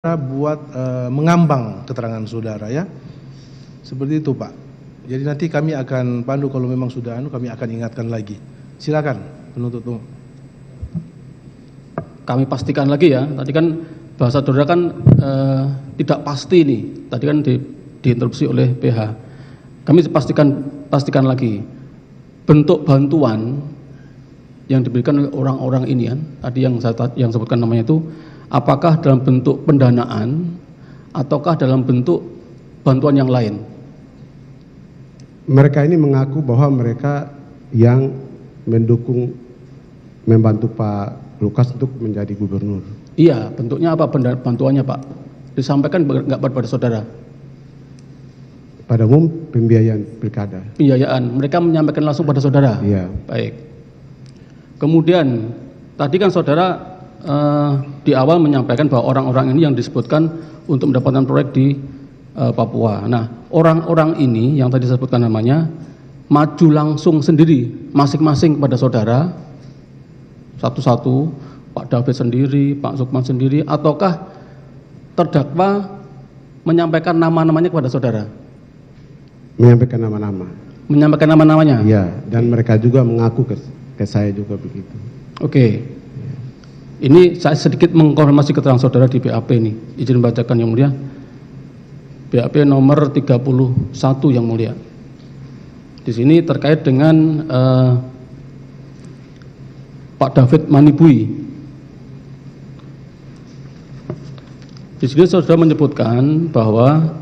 buat mengambang keterangan saudara ya. Seperti itu Pak. Jadi nanti kami akan pandu kalau memang sudah kami akan ingatkan lagi. Silakan penuntut umum. Kami pastikan lagi ya. Tadi kan bahasa saudara kan tidak pasti nih. Tadi kan diinterupsi oleh PH. Kami pastikan lagi. Bentuk bantuan yang diberikan oleh orang-orang ini kan, tadi yang sebutkan namanya itu, apakah dalam bentuk pendanaan ataukah dalam bentuk bantuan yang lain? Mereka ini mengaku bahwa mereka yang mendukung, membantu Pak Lukas untuk menjadi gubernur. Iya, bentuknya apa bantuannya Pak? Disampaikan nggak pada saudara? Pada umum pembiayaan pilkada. Pembiayaan, mereka menyampaikan langsung pada saudara? Iya. Baik. Kemudian, tadi kan saudara di awal menyampaikan bahwa orang-orang ini yang disebutkan untuk mendapatkan proyek di Papua. Nah, orang-orang ini yang tadi disebutkan namanya maju langsung sendiri masing-masing kepada saudara satu-satu, Pak David sendiri, Pak Sukman sendiri, ataukah terdakwa menyampaikan nama-namanya kepada saudara? Menyampaikan nama-nama. Menyampaikan nama-namanya? Iya, dan mereka juga mengaku ke saya juga begitu. Oke. Ini saya sedikit mengkonfirmasi keterangan saudara di BAP ini. Izin bacakan yang mulia. BAP nomor 31 yang mulia. Di sini terkait dengan Pak David Manibui. Di sini saudara menyebutkan bahwa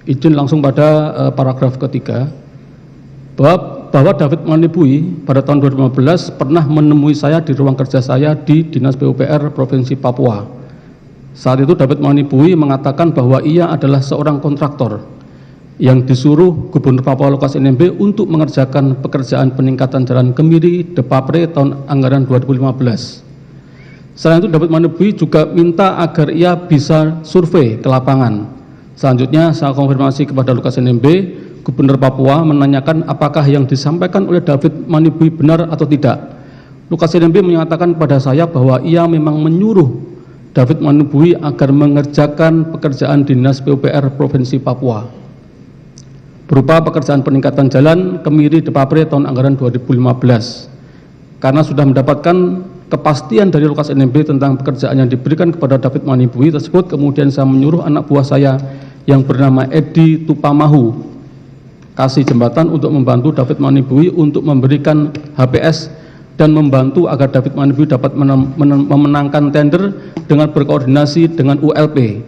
izin langsung pada paragraf ketiga bahwa David Manibui pada tahun 2015 pernah menemui saya di ruang kerja saya di Dinas PUPR Provinsi Papua. Saat itu David Manibui mengatakan bahwa ia adalah seorang kontraktor yang disuruh Gubernur Papua Lukas NMB untuk mengerjakan pekerjaan peningkatan jalan Kemiri Depapre tahun anggaran 2015. Selain itu David Manibui juga minta agar ia bisa survei ke lapangan. Selanjutnya saya konfirmasi kepada Lukas NMB, Gubernur Papua menanyakan apakah yang disampaikan oleh David Manibui benar atau tidak. Lukas NMB menyatakan kepada saya bahwa ia memang menyuruh David Manibui agar mengerjakan pekerjaan Dinas PUPR Provinsi Papua berupa pekerjaan peningkatan jalan Kemiri Depapre tahun anggaran 2015. Karena sudah mendapatkan kepastian dari Lukas NMB tentang pekerjaan yang diberikan kepada David Manibui tersebut, kemudian saya menyuruh anak buah saya yang bernama Edi Tupamahu kasih jembatan untuk membantu David Manibui untuk memberikan HPS dan membantu agar David Manibui dapat memenangkan tender dengan berkoordinasi dengan ULP.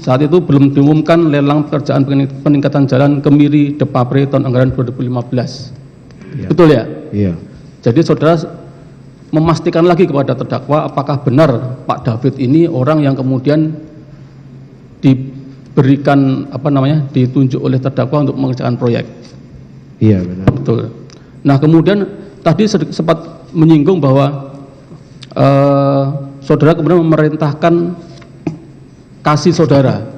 Saat itu belum diumumkan lelang pekerjaan peningkatan jalan Kemiri Depapre tahun anggaran 2015. Ya. Betul ya? Iya. Jadi saudara memastikan lagi kepada terdakwa apakah benar Pak David ini orang yang kemudian diberikan ditunjuk oleh terdakwa untuk mengerjakan proyek. Iya benar. Betul. Nah kemudian tadi sempat menyinggung bahwa saudara kemudian memerintahkan kasih saudara,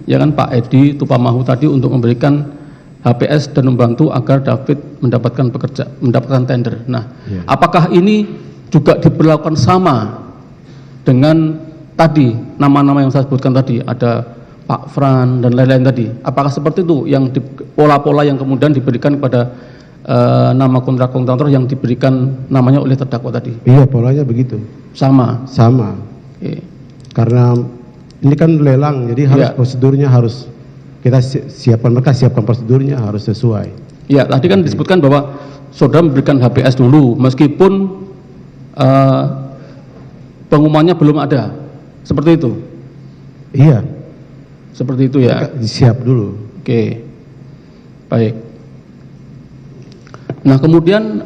ya kan Pak Edi Tupamahu tadi untuk memberikan HPS dan membantu agar David mendapatkan tender. Nah, ya. Apakah ini juga diberlakukan sama dengan tadi nama-nama yang saya sebutkan tadi, ada Pak Fran dan lain-lain tadi? Apakah seperti itu yang pola-pola yang kemudian diberikan kepada nama kontraktor yang diberikan namanya oleh terdakwa tadi? Iya, polanya begitu. Sama. Sama. Okay. Karena ini kan lelang, jadi harus prosedurnya harus kita mereka siapkan prosedurnya harus sesuai. Iya, tadi kan disebutkan bahwa saudara memberikan HPS dulu, meskipun pengumumannya belum ada, seperti itu. Iya. Seperti itu ya. Siap dulu. Oke, baik. Nah kemudian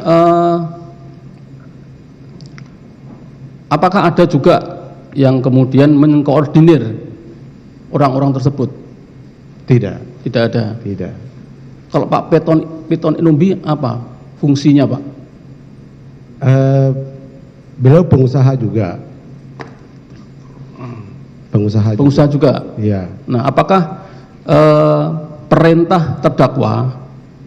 apakah ada juga yang kemudian mengkoordinir orang-orang tersebut? Tidak. Tidak ada. Tidak. Kalau Pak Piton Inumbi apa fungsinya Pak? Beliau pengusaha juga. Pengusaha juga. Iya. Nah, apakah perintah terdakwa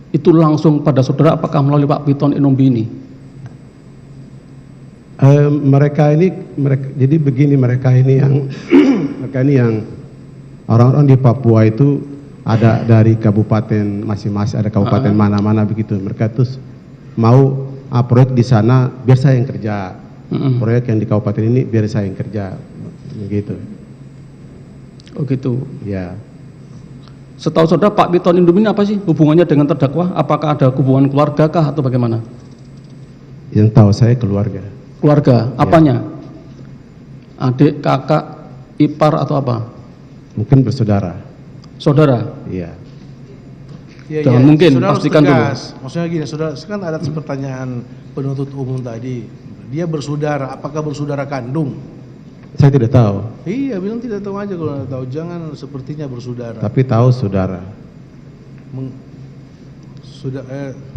itu langsung pada saudara? Apakah melalui Pak Piton Inumbi ini? Jadi begini, mereka ini yang orang-orang di Papua itu ada dari kabupaten masing-masing, ada kabupaten mana-mana begitu. Mereka terus mau proyek di sana biar saya yang kerja, proyek yang di kabupaten ini biar saya yang kerja, begitu. Oh gitu. Ya. Setahu saudara Pak Piton Indum ini apa sih hubungannya dengan terdakwa? Apakah ada hubungan keluarga kah atau bagaimana? Yang tahu saya keluarga. Keluarga, apanya? Adik, kakak, ipar atau apa? Mungkin bersaudara. Saudara? Iya. Ya, Jangan mungkin, saudara harus pastikan dulu. tegas. Maksudnya gini, saudara, kan ada pertanyaan penuntut umum tadi. Dia bersaudara, apakah bersaudara kandung? Saya tidak tahu. Iya, bilang tidak tahu aja kalau tidak tahu. Jangan sepertinya bersaudara. Tapi tahu saudara.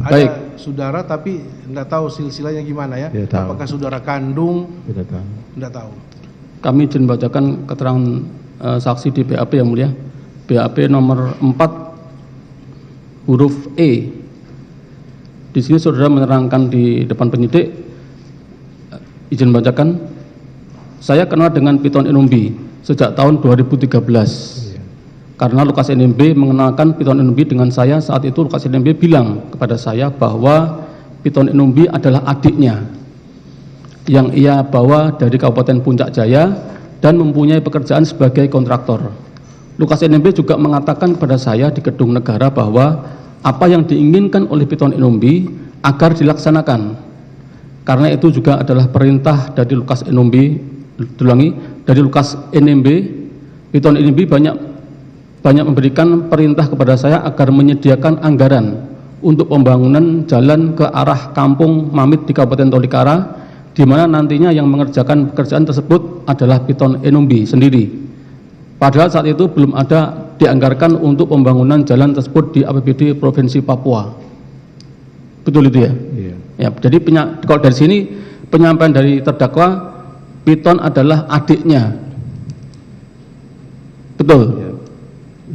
Baik. Ada saudara tapi tidak tahu silsilahnya gimana ya? Tidak tahu. Apakah saudara kandung? Tidak tahu. Tidak tahu. Kami izin bacakan keterangan saksi di BAP yang mulia. BAP nomor 4 huruf E. Di sini saudara menerangkan di depan penyidik, izin bacakan. Saya kenal dengan Piton Inumbi sejak tahun 2013. Karena Lukas NMB mengenalkan Piton Inumbi dengan saya, saat itu Lukas NMB bilang kepada saya bahwa Piton Inumbi adalah adiknya yang ia bawa dari Kabupaten Puncak Jaya dan mempunyai pekerjaan sebagai kontraktor. Lukas NMB juga mengatakan kepada saya di gedung negara bahwa apa yang diinginkan oleh Piton Inumbi agar dilaksanakan. Karena itu juga adalah perintah dari Lukas NMB, dari Lukas NMB. Piton NMB banyak memberikan perintah kepada saya agar menyediakan anggaran untuk pembangunan jalan ke arah Kampung Mamit di Kabupaten Tolikara, di mana nantinya yang mengerjakan pekerjaan tersebut adalah Piton Inumbi sendiri. Padahal saat itu belum ada dianggarkan untuk pembangunan jalan tersebut di APBD Provinsi Papua. Betul itu ya? Iya. Ya, jadi kalau dari sini penyampaian dari terdakwa, Piton adalah adiknya. Betul? Ya.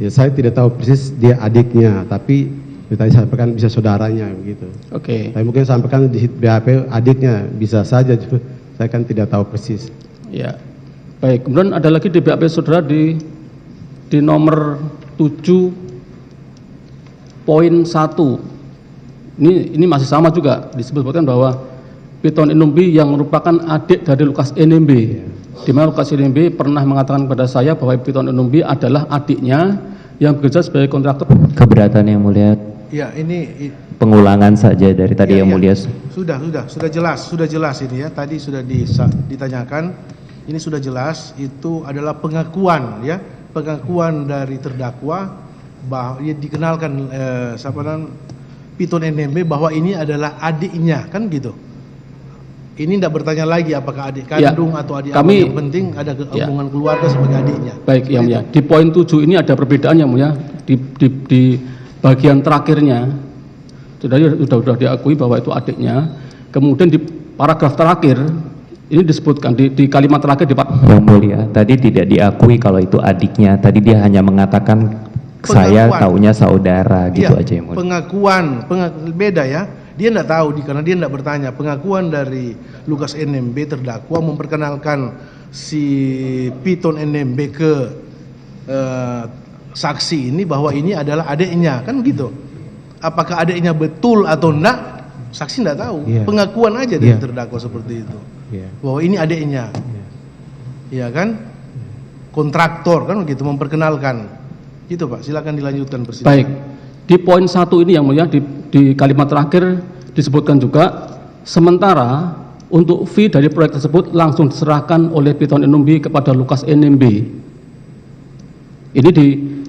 Ya, saya tidak tahu persis dia adiknya, tapi tadi sampaikan bisa saudaranya begitu. Oke. Tapi mungkin sampaikan di BAP adiknya, bisa saja. Saya kan tidak tahu persis. Ya. Baik, kemudian ada lagi di BAP saudara di nomor 7.1. Ini masih sama juga, disebutkan bahwa Piton Inumbi yang merupakan adik dari Lukas NMB. Di mana Lukas NMB pernah mengatakan kepada saya bahwa Piton Inumbi adalah adiknya yang bekerja sebagai kontraktor. Keberatan yang mulia. Ya, ini Pengulangan saja dari tadi yang mulia. Sudah jelas ini ya. Tadi sudah ditanyakan. Ini sudah jelas, itu adalah pengakuan ya, pengakuan dari terdakwa bahwa dia dikenalkan Piton NMB bahwa ini adalah adiknya, kan gitu. Ini tidak bertanya lagi apakah adik kandung atau adik apa, yang penting ada hubungan keluarga sebagai adiknya. Baik, yang mulia. Di poin 7 ini ada perbedaan yang mulia. Di bagian terakhirnya sudah diakui bahwa itu adiknya. Kemudian di paragraf terakhir ini disebutkan di kalimat terakhir Yang mulia, tadi tidak diakui kalau itu adiknya. Tadi dia hanya mengatakan saya taunya saudara gitu aja yang mulia. Pengakuan beda ya. Dia tidak tahu karena dia tidak bertanya. Pengakuan dari Lukas NMB terdakwa memperkenalkan si Piton NMB ke saksi ini bahwa ini adalah adiknya, kan gitu. Apakah adiknya betul atau enggak? Saksi tidak tahu. Pengakuan aja dari terdakwa seperti itu. Bahwa ini adiknya. Iya kan? Kontraktor kan begitu, memperkenalkan. Gitu Pak, silakan dilanjutkan persidangan. Baik. Di poin 1 ini yang mulia di kalimat terakhir disebutkan juga sementara untuk fee dari proyek tersebut langsung diserahkan oleh Piton Inumbi kepada Lukas NMB. Ini di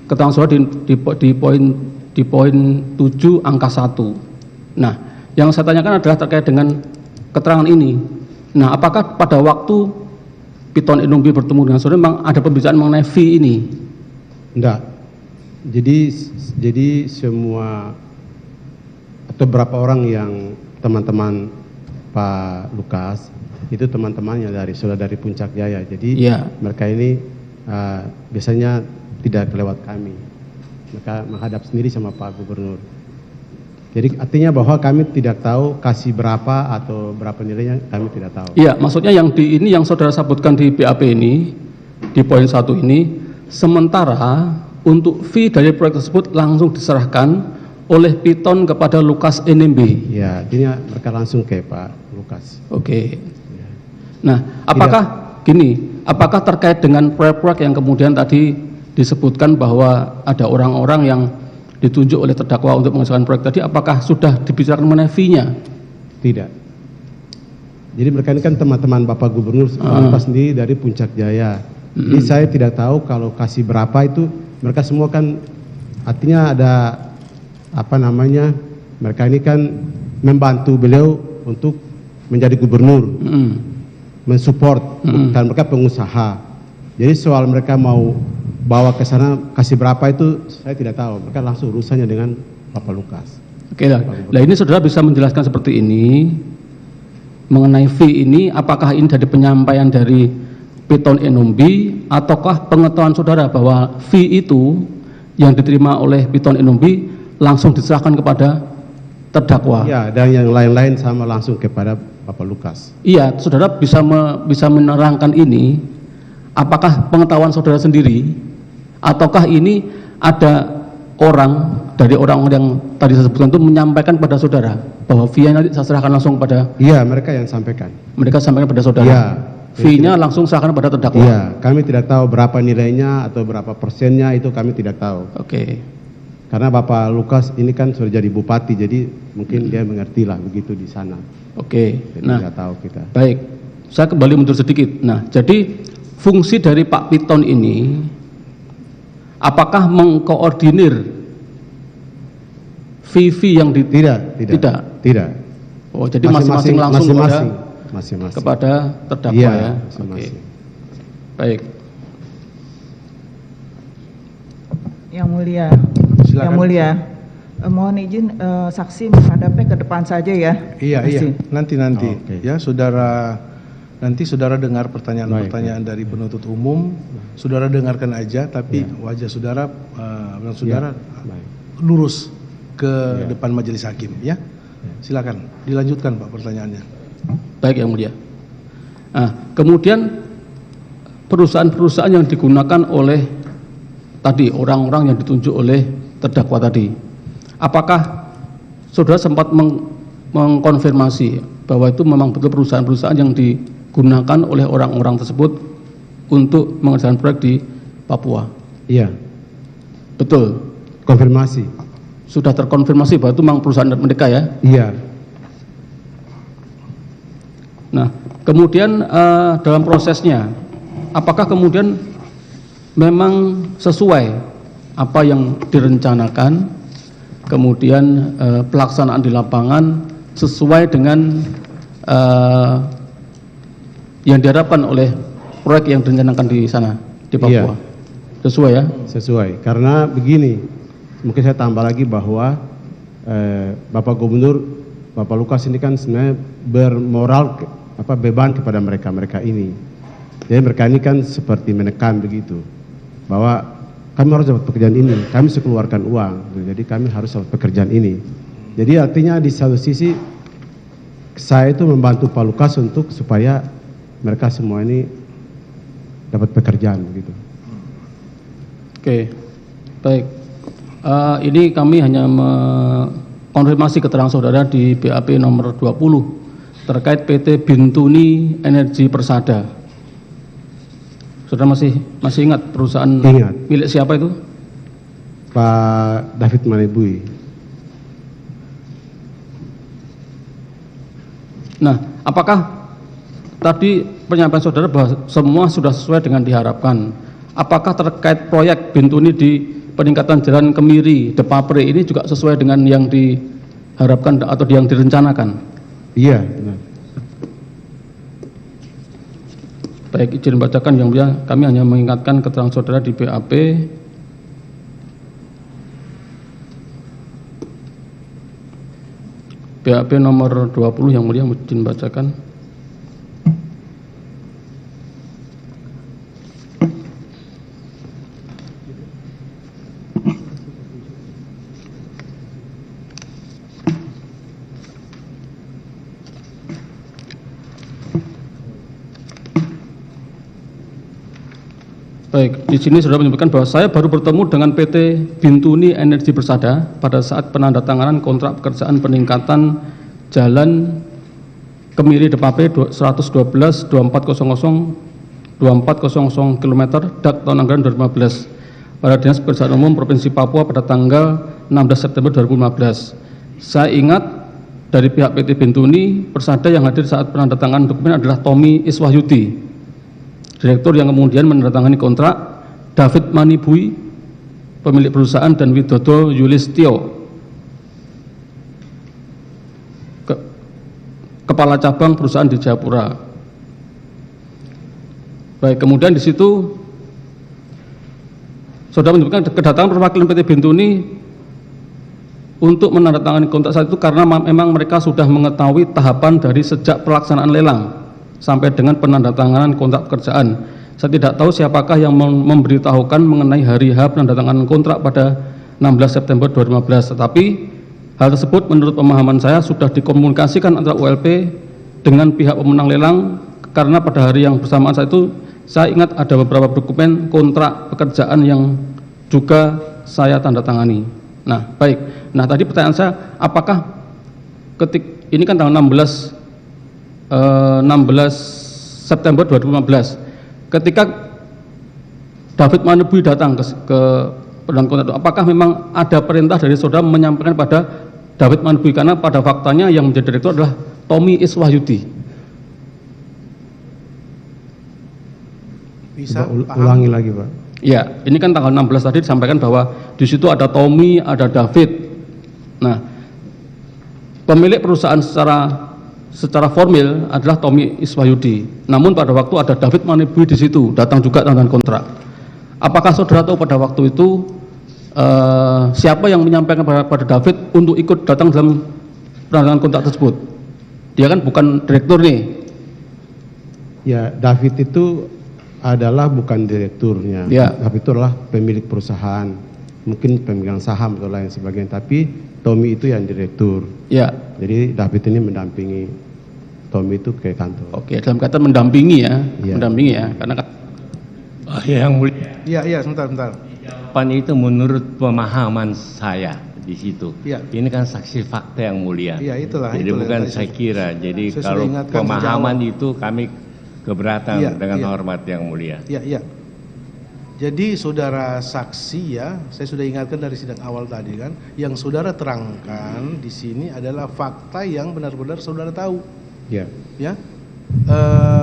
keterangan saudara di poin 7 angka 1. Nah, yang saya tanyakan adalah terkait dengan keterangan ini. Nah, apakah pada waktu Piton Inumbi bertemu dengan saudara memang ada pembicaraan mengenai fee ini? Enggak. Jadi semua atau berapa orang yang teman-teman Pak Lukas itu teman-temannya dari Puncak Jaya. Jadi mereka ini biasanya tidak kelewat kami. Mereka menghadap sendiri sama Pak Gubernur. Jadi artinya bahwa kami tidak tahu kasih berapa atau berapa nilainya, kami tidak tahu. Iya, maksudnya yang yang saudara sebutkan di BAP ini, di poin 1 ini, sementara untuk fee dari proyek tersebut langsung diserahkan oleh Piton kepada Lukas NMB. Ya, ini mereka langsung ke Pak Lukas. Oke. Nah, apakah terkait dengan proyek-proyek yang kemudian tadi disebutkan bahwa ada orang-orang yang ditunjuk oleh terdakwa untuk mengerjakan proyek tadi, apakah sudah dibicarakan mengenai fee-nya? Tidak. Jadi mereka ini kan teman-teman Bapak Gubernur Lukas sendiri dari Puncak Jaya. Jadi saya tidak tahu kalau kasih berapa itu, mereka semua kan artinya ada apa namanya, mereka ini kan membantu beliau untuk menjadi gubernur, mensupport, kan mereka pengusaha. Jadi soal mereka mau bawa ke sana kasih berapa itu saya tidak tahu, mereka langsung urusannya dengan Bapak Lukas. Oke lah. Nah, ini saudara bisa menjelaskan seperti ini mengenai fee ini, apakah ini dari penyampaian dari Piton Enombi ataukah pengetahuan saudara bahwa fee itu yang diterima oleh Piton Enombi langsung diserahkan kepada terdakwa? Ya, dan yang lain-lain sama langsung kepada Bapak Lukas. Iya, saudara bisa menerangkan ini, apakah pengetahuan saudara sendiri ataukah ini ada orang dari orang yang tadi saya sebutkan itu menyampaikan pada saudara bahwa fee nanti saya serahkan langsung pada? Iya, mereka yang sampaikan. Mereka sampaikan pada saudara. Iya. Fee-nya langsung serahkan pada terdakwa. Iya, kami tidak tahu berapa nilainya atau berapa persennya, itu kami tidak tahu. Oke. Karena Bapak Lukas ini kan sudah jadi bupati, jadi mungkin dia mengerti lah begitu di sana. Oke. Jadi Nah, nggak tahu kita. baik. Saya kembali mundur sedikit. Nah, jadi fungsi dari Pak Piton ini, apakah mengkoordinir fee yang Tidak. Oh, jadi masing-masing langsung masing-masing. kepada terdakwa Iya, ya. masing-masing. Oke. Baik. Yang mulia, Silakan. Yang mulia, mohon izin saksi menghadapnya ke depan saja ya. Iya, Saksi. nanti Oh, oke. ya nanti saudara dengar pertanyaan-pertanyaan dari penuntut umum, saudara dengarkan aja, tapi wajah saudara Baik. lurus ke depan majelis hakim ya. Silakan dilanjutkan Pak pertanyaannya. Baik yang mulia. Nah, kemudian perusahaan-perusahaan yang digunakan oleh tadi orang-orang yang ditunjuk oleh terdakwa tadi, apakah saudara sempat mengkonfirmasi bahwa itu memang betul perusahaan-perusahaan yang digunakan oleh orang-orang tersebut untuk mengerjakan proyek di Papua? Iya, Betul. konfirmasi. Sudah terkonfirmasi bahwa itu memang perusahaan mereka ya? Iya. Nah, kemudian dalam prosesnya, apakah kemudian memang sesuai apa yang direncanakan, kemudian pelaksanaan di lapangan sesuai dengan yang diharapkan oleh proyek yang direncanakan di sana, di Papua? Iya. Sesuai ya? Sesuai, karena begini, mungkin saya tambah lagi bahwa Bapak Gubernur, Bapak Lukas ini kan sebenarnya bermoral beban kepada mereka ini. Jadi mereka ini kan seperti menekan begitu, bahwa kami harus dapat pekerjaan ini, kami sekeluarkan uang, jadi kami harus dapat pekerjaan ini. Jadi artinya di satu sisi saya itu membantu Pak Lukas untuk supaya mereka semua ini dapat pekerjaan begitu. Oke, baik. Ini kami hanya mengkonfirmasi keterangan saudara di BAP nomor 20 terkait PT Bintuni Energi Persada. Saudara masih ingat perusahaan Ingat. milik siapa itu? Pak David Manebui. Nah, apakah tadi penyampaian saudara bahwa semua sudah sesuai dengan diharapkan? Apakah terkait proyek Bintuni di peningkatan Jalan Kemiri, Depapre ini juga sesuai dengan yang diharapkan atau yang direncanakan? Iya, benar. Baik, izin bacakan yang mulia, kami hanya mengingatkan keterangan saudara di BAP nomor 20 yang mulia, izin bacakan. Baik, di sini sudah menyebutkan bahwa saya baru bertemu dengan PT Bintuni Energi Persada pada saat penandatanganan kontrak pekerjaan peningkatan jalan Kemiri Depape 112 2400 km DAK tahun anggaran 2015 pada Dinas Pekerjaan Umum Provinsi Papua pada tanggal 16 September 2015. Saya ingat dari pihak PT Bintuni Persada yang hadir saat penandatanganan dokumen adalah Tommy Iswahyudi, direktur yang kemudian menandatangani kontrak, David Manibui, pemilik perusahaan, dan Widodo Yulistio, kepala cabang perusahaan di Jayapura. Baik, kemudian di situ saudara menyebutkan kedatangan perwakilan PT Bintuni untuk menandatangani kontrak saat itu karena memang mereka sudah mengetahui tahapan dari sejak pelaksanaan lelang sampai dengan penandatanganan kontrak pekerjaan. Saya tidak tahu siapakah yang memberitahukan mengenai hari H penandatanganan kontrak pada 16 September 2015. Tetapi hal tersebut menurut pemahaman saya sudah dikomunikasikan antara ULP dengan pihak pemenang lelang, karena pada hari yang bersamaan saat itu saya ingat ada beberapa dokumen kontrak pekerjaan yang juga saya tanda tangani. Nah, baik. Nah, tadi pertanyaan saya, apakah ini kan tanggal 16 September 2015, ketika David Manibui datang ke penandatanganan kontrak itu, apakah memang ada perintah dari saudara menyampaikan pada David Manibui, karena pada faktanya yang menjadi direktur adalah Tommy Iswahyudi. Bisa ulangi lagi, Pak. Ya, ini kan tanggal 16 tadi disampaikan bahwa di situ ada Tommy, ada David. Nah, pemilik perusahaan secara formil adalah Tommy Iswahyudi. Namun pada waktu ada David Manibui di situ, datang juga tanda tangan kontrak. Apakah saudara tahu pada waktu itu siapa yang menyampaikan pada David untuk ikut datang dalam penandatanganan kontrak tersebut? Dia kan bukan direktur nih. Ya, David itu adalah bukan direkturnya. Ya. David itu adalah pemilik perusahaan, mungkin pemegang saham atau lain sebagainya. Tapi Tommy itu yang direktur. Ya. Jadi David ini mendampingi Tommy itu ke kantor. Oke, dalam kata mendampingi ya, Ya. mendampingi ya, karena Yang mulia, Iya, sebentar. jawaban itu menurut pemahaman saya di situ. Iya. Ini kan saksi fakta yang mulia. Iya, itulah. Jadi itulah bukan yang tadi saya kira. Jadi saya kalau sudah ingatkan pemahaman sejak itu kami keberatan Iya, dengan iya. hormat yang mulia. Iya. Jadi saudara saksi ya, saya sudah ingatkan dari sidang awal tadi kan, yang saudara terangkan di sini adalah fakta yang benar-benar saudara tahu. Ya. Ya,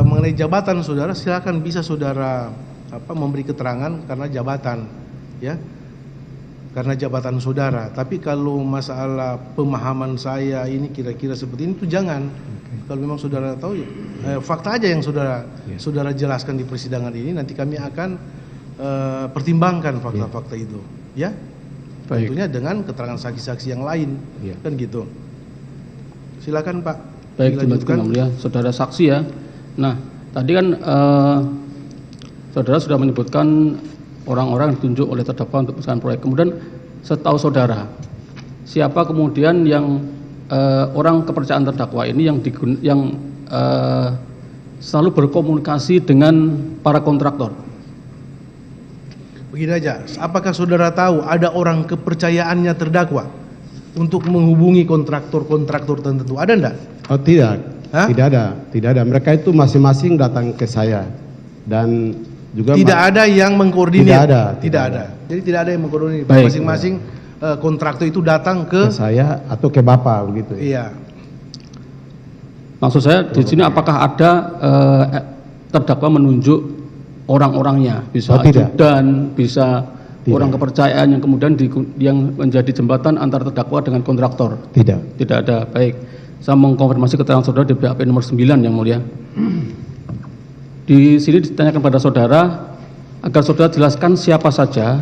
mengenai jabatan saudara, silakan bisa saudara memberi keterangan karena jabatan, ya, karena jabatan saudara. Tapi kalau masalah pemahaman saya ini kira-kira seperti ini, itu jangan. Kalau memang saudara tahu, fakta aja yang saudara jelaskan di persidangan ini. Nanti kami akan pertimbangkan fakta-fakta itu, ya. baik. Tentunya dengan keterangan saksi-saksi yang lain, Ya. kan gitu. Silakan Pak. Baik, dilanjutkan. Yang Mulia, saudara saksi ya. Nah, tadi kan saudara sudah menyebutkan orang-orang yang ditunjuk oleh terdakwa untuk perusahaan proyek. Kemudian setahu saudara, siapa kemudian yang orang kepercayaan terdakwa ini yang selalu berkomunikasi dengan para kontraktor? Begini aja, apakah saudara tahu ada orang kepercayaannya terdakwa untuk menghubungi kontraktor-kontraktor tertentu? Ada enggak? Oh tidak, Hah? tidak ada. Mereka itu masing-masing datang ke saya dan juga Tidak ada yang mengkoordinir. Tidak ada. Jadi tidak ada yang mengkoordinir. Baik. Masing-masing kontraktor itu datang ke ke saya atau ke Bapak begitu. iya. Maksud saya di sini apakah ada terdakwa menunjuk orang-orangnya, bisa Oh, tidak. ajudan, bisa Tidak. orang kepercayaan yang kemudian yang menjadi jembatan antar terdakwa dengan kontraktor? Tidak. Tidak ada. Baik. Saya mengkonfirmasi keterangan saudara di BAP nomor 9 yang mulia. Di sini ditanyakan pada saudara agar saudara jelaskan siapa saja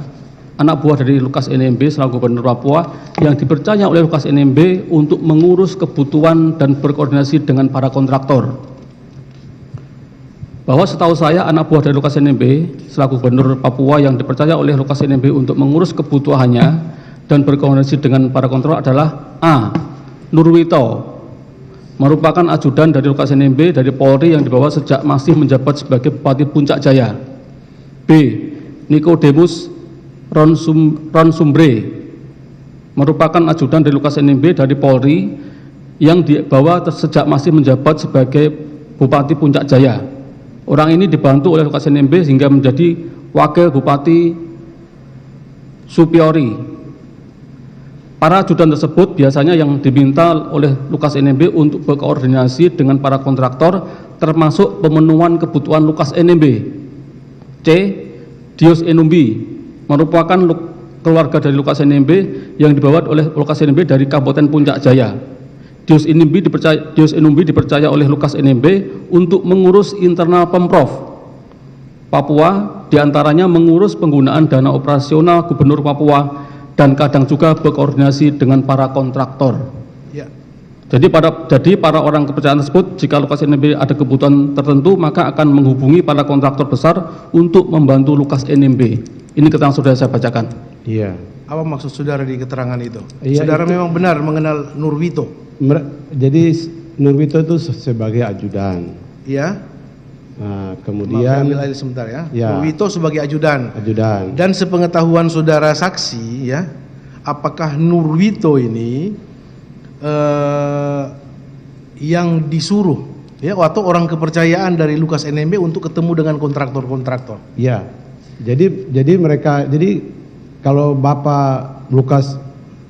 anak buah dari Lukas NMB selaku Gubernur Papua yang dipercaya oleh Lukas NMB untuk mengurus kebutuhan dan berkoordinasi dengan para kontraktor. Bahwa setahu saya anak buah dari Lukas NMB selaku Gubernur Papua yang dipercaya oleh Lukas NMB untuk mengurus kebutuhannya dan berkoordinasi dengan para kontraktor adalah A. Nurwito, merupakan ajudan dari Lukas NMB dari Polri yang dibawa sejak masih menjabat sebagai Bupati Puncak Jaya. B. Nicodemus Ronsumbre, merupakan ajudan dari Lukas NMB dari Polri yang dibawa sejak masih menjabat sebagai Bupati Puncak Jaya. Orang ini dibantu oleh Lukas NMB hingga menjadi Wakil Bupati Supiori. Para ajudan tersebut biasanya yang diminta oleh Lukas NMB untuk berkoordinasi dengan para kontraktor, termasuk pemenuhan kebutuhan Lukas NMB. C. Dios Enumbi, merupakan keluarga dari Lukas NMB yang dibawa oleh Lukas NMB dari Kabupaten Puncak Jaya. Dios Enumbi dipercaya oleh Lukas NMB untuk mengurus internal Pemprov Papua, diantaranya mengurus penggunaan dana operasional Gubernur Papua dan kadang juga berkoordinasi dengan para kontraktor. Ya. Jadi para orang kepercayaan tersebut, jika Lukas NMB ada kebutuhan tertentu, maka akan menghubungi para kontraktor besar untuk membantu Lukas NMB. Ini keterangan sudah saya bacakan. Iya. Apa maksud saudara di keterangan itu? Iya, Saudara itu- memang benar mengenal Nurwito. Jadi Nurwito itu sebagai ajudan. Ya. Nah, Maaf, kemudian ambil air sebentar ya. Ya. Nurwito sebagai ajudan. ajudan. Dan sepengetahuan saudara saksi ya, apakah Nurwito ini yang disuruh ya atau orang kepercayaan dari Lukas NMB untuk ketemu dengan kontraktor-kontraktor? Iya. Jadi mereka, jadi kalau Bapak Lukas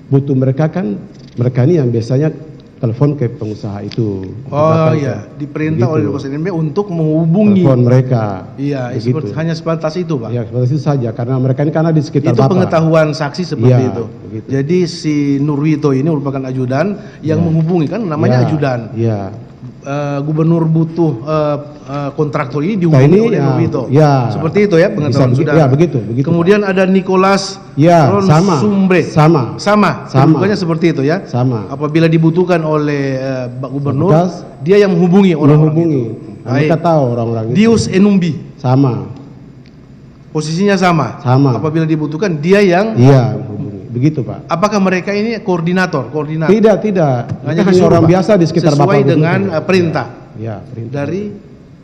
butuh mereka kan, mereka ini yang biasanya telepon ke pengusaha itu. Oh iya, diperintah oleh Lukas NMB untuk menghubungi. Telepon mereka. Iya, begitu. hanya sebatas itu, Pak. Ya, seperti itu saja, karena mereka ini karena di sekitar Itu Bapak. pengetahuan saksi seperti Iya, itu. begitu. Jadi si Nurwito ini merupakan ajudan yang menghubungi, kan namanya Ya, ajudan. Iya. Gubernur butuh kontraktor ini Nah, dihubungi ini oleh ya, Nurwito. ya. Seperti itu ya pengetahuan Bisa saudara. ya, begitu. Kemudian ada Nicholas Ya, Ronsumbre. sama. Sama. Kedudukannya seperti itu ya. Sama. Apabila dibutuhkan oleh Pak Gubernur, Lukas, dia yang menghubungi orang-orang menghubungi. itu. Nah, mereka Baik. tahu orang-orang itu. Dius Enumbi. Sama. Posisinya sama. Sama. Apabila dibutuhkan dia yang Iya, menghubungi. Begitu, Pak. apakah mereka ini koordinator? Tidak. Mereka hanya disuruh, orang Pak. biasa di sekitar sesuai Bapak. dengan begitu. perintah Ya, perintah. dari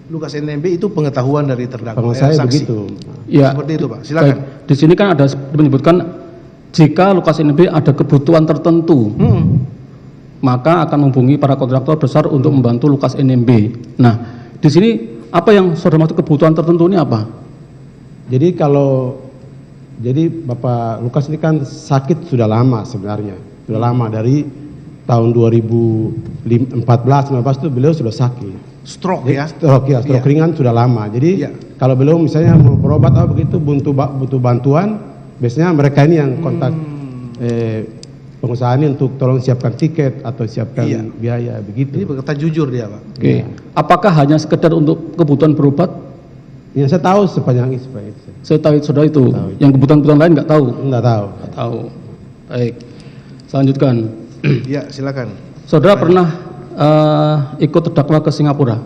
Lukas NMB, itu pengetahuan dari terdakwa Kalau saya saksi. begitu. Ya. Seperti itu, Pak. Silakan. Baik. Di sini kan ada menyebutkan jika Lukas NMB ada kebutuhan tertentu, maka akan menghubungi para kontraktor besar untuk membantu Lukas NMB. Nah, di sini apa yang saudara maksud kebutuhan tertentu ini apa? Jadi Bapak Lukas ini kan sakit sudah lama sebenarnya. Sudah lama dari tahun 2014-15 itu beliau sudah sakit. Stroke Jadi, ya. stroke Iya. ringan sudah lama. Jadi Iya. kalau beliau misalnya mau berobat atau begitu butuh bantuan, biasanya mereka ini yang kontak pengusaha ini untuk tolong siapkan tiket atau siapkan Iya. biaya Ini begitu. berkata jujur dia, Pak. Oke. Apakah hanya sekedar untuk kebutuhan berobat? Yang saya tahu sepanjang itu. Saya tahu saudara itu. Tahu. Yang kebutuhan-kebutuhan lain nggak tahu. Enggak tahu. Nggak tahu. Baik. Selanjutkan. Ya, silakan. Saudara pernah ikut terdakwa ke Singapura?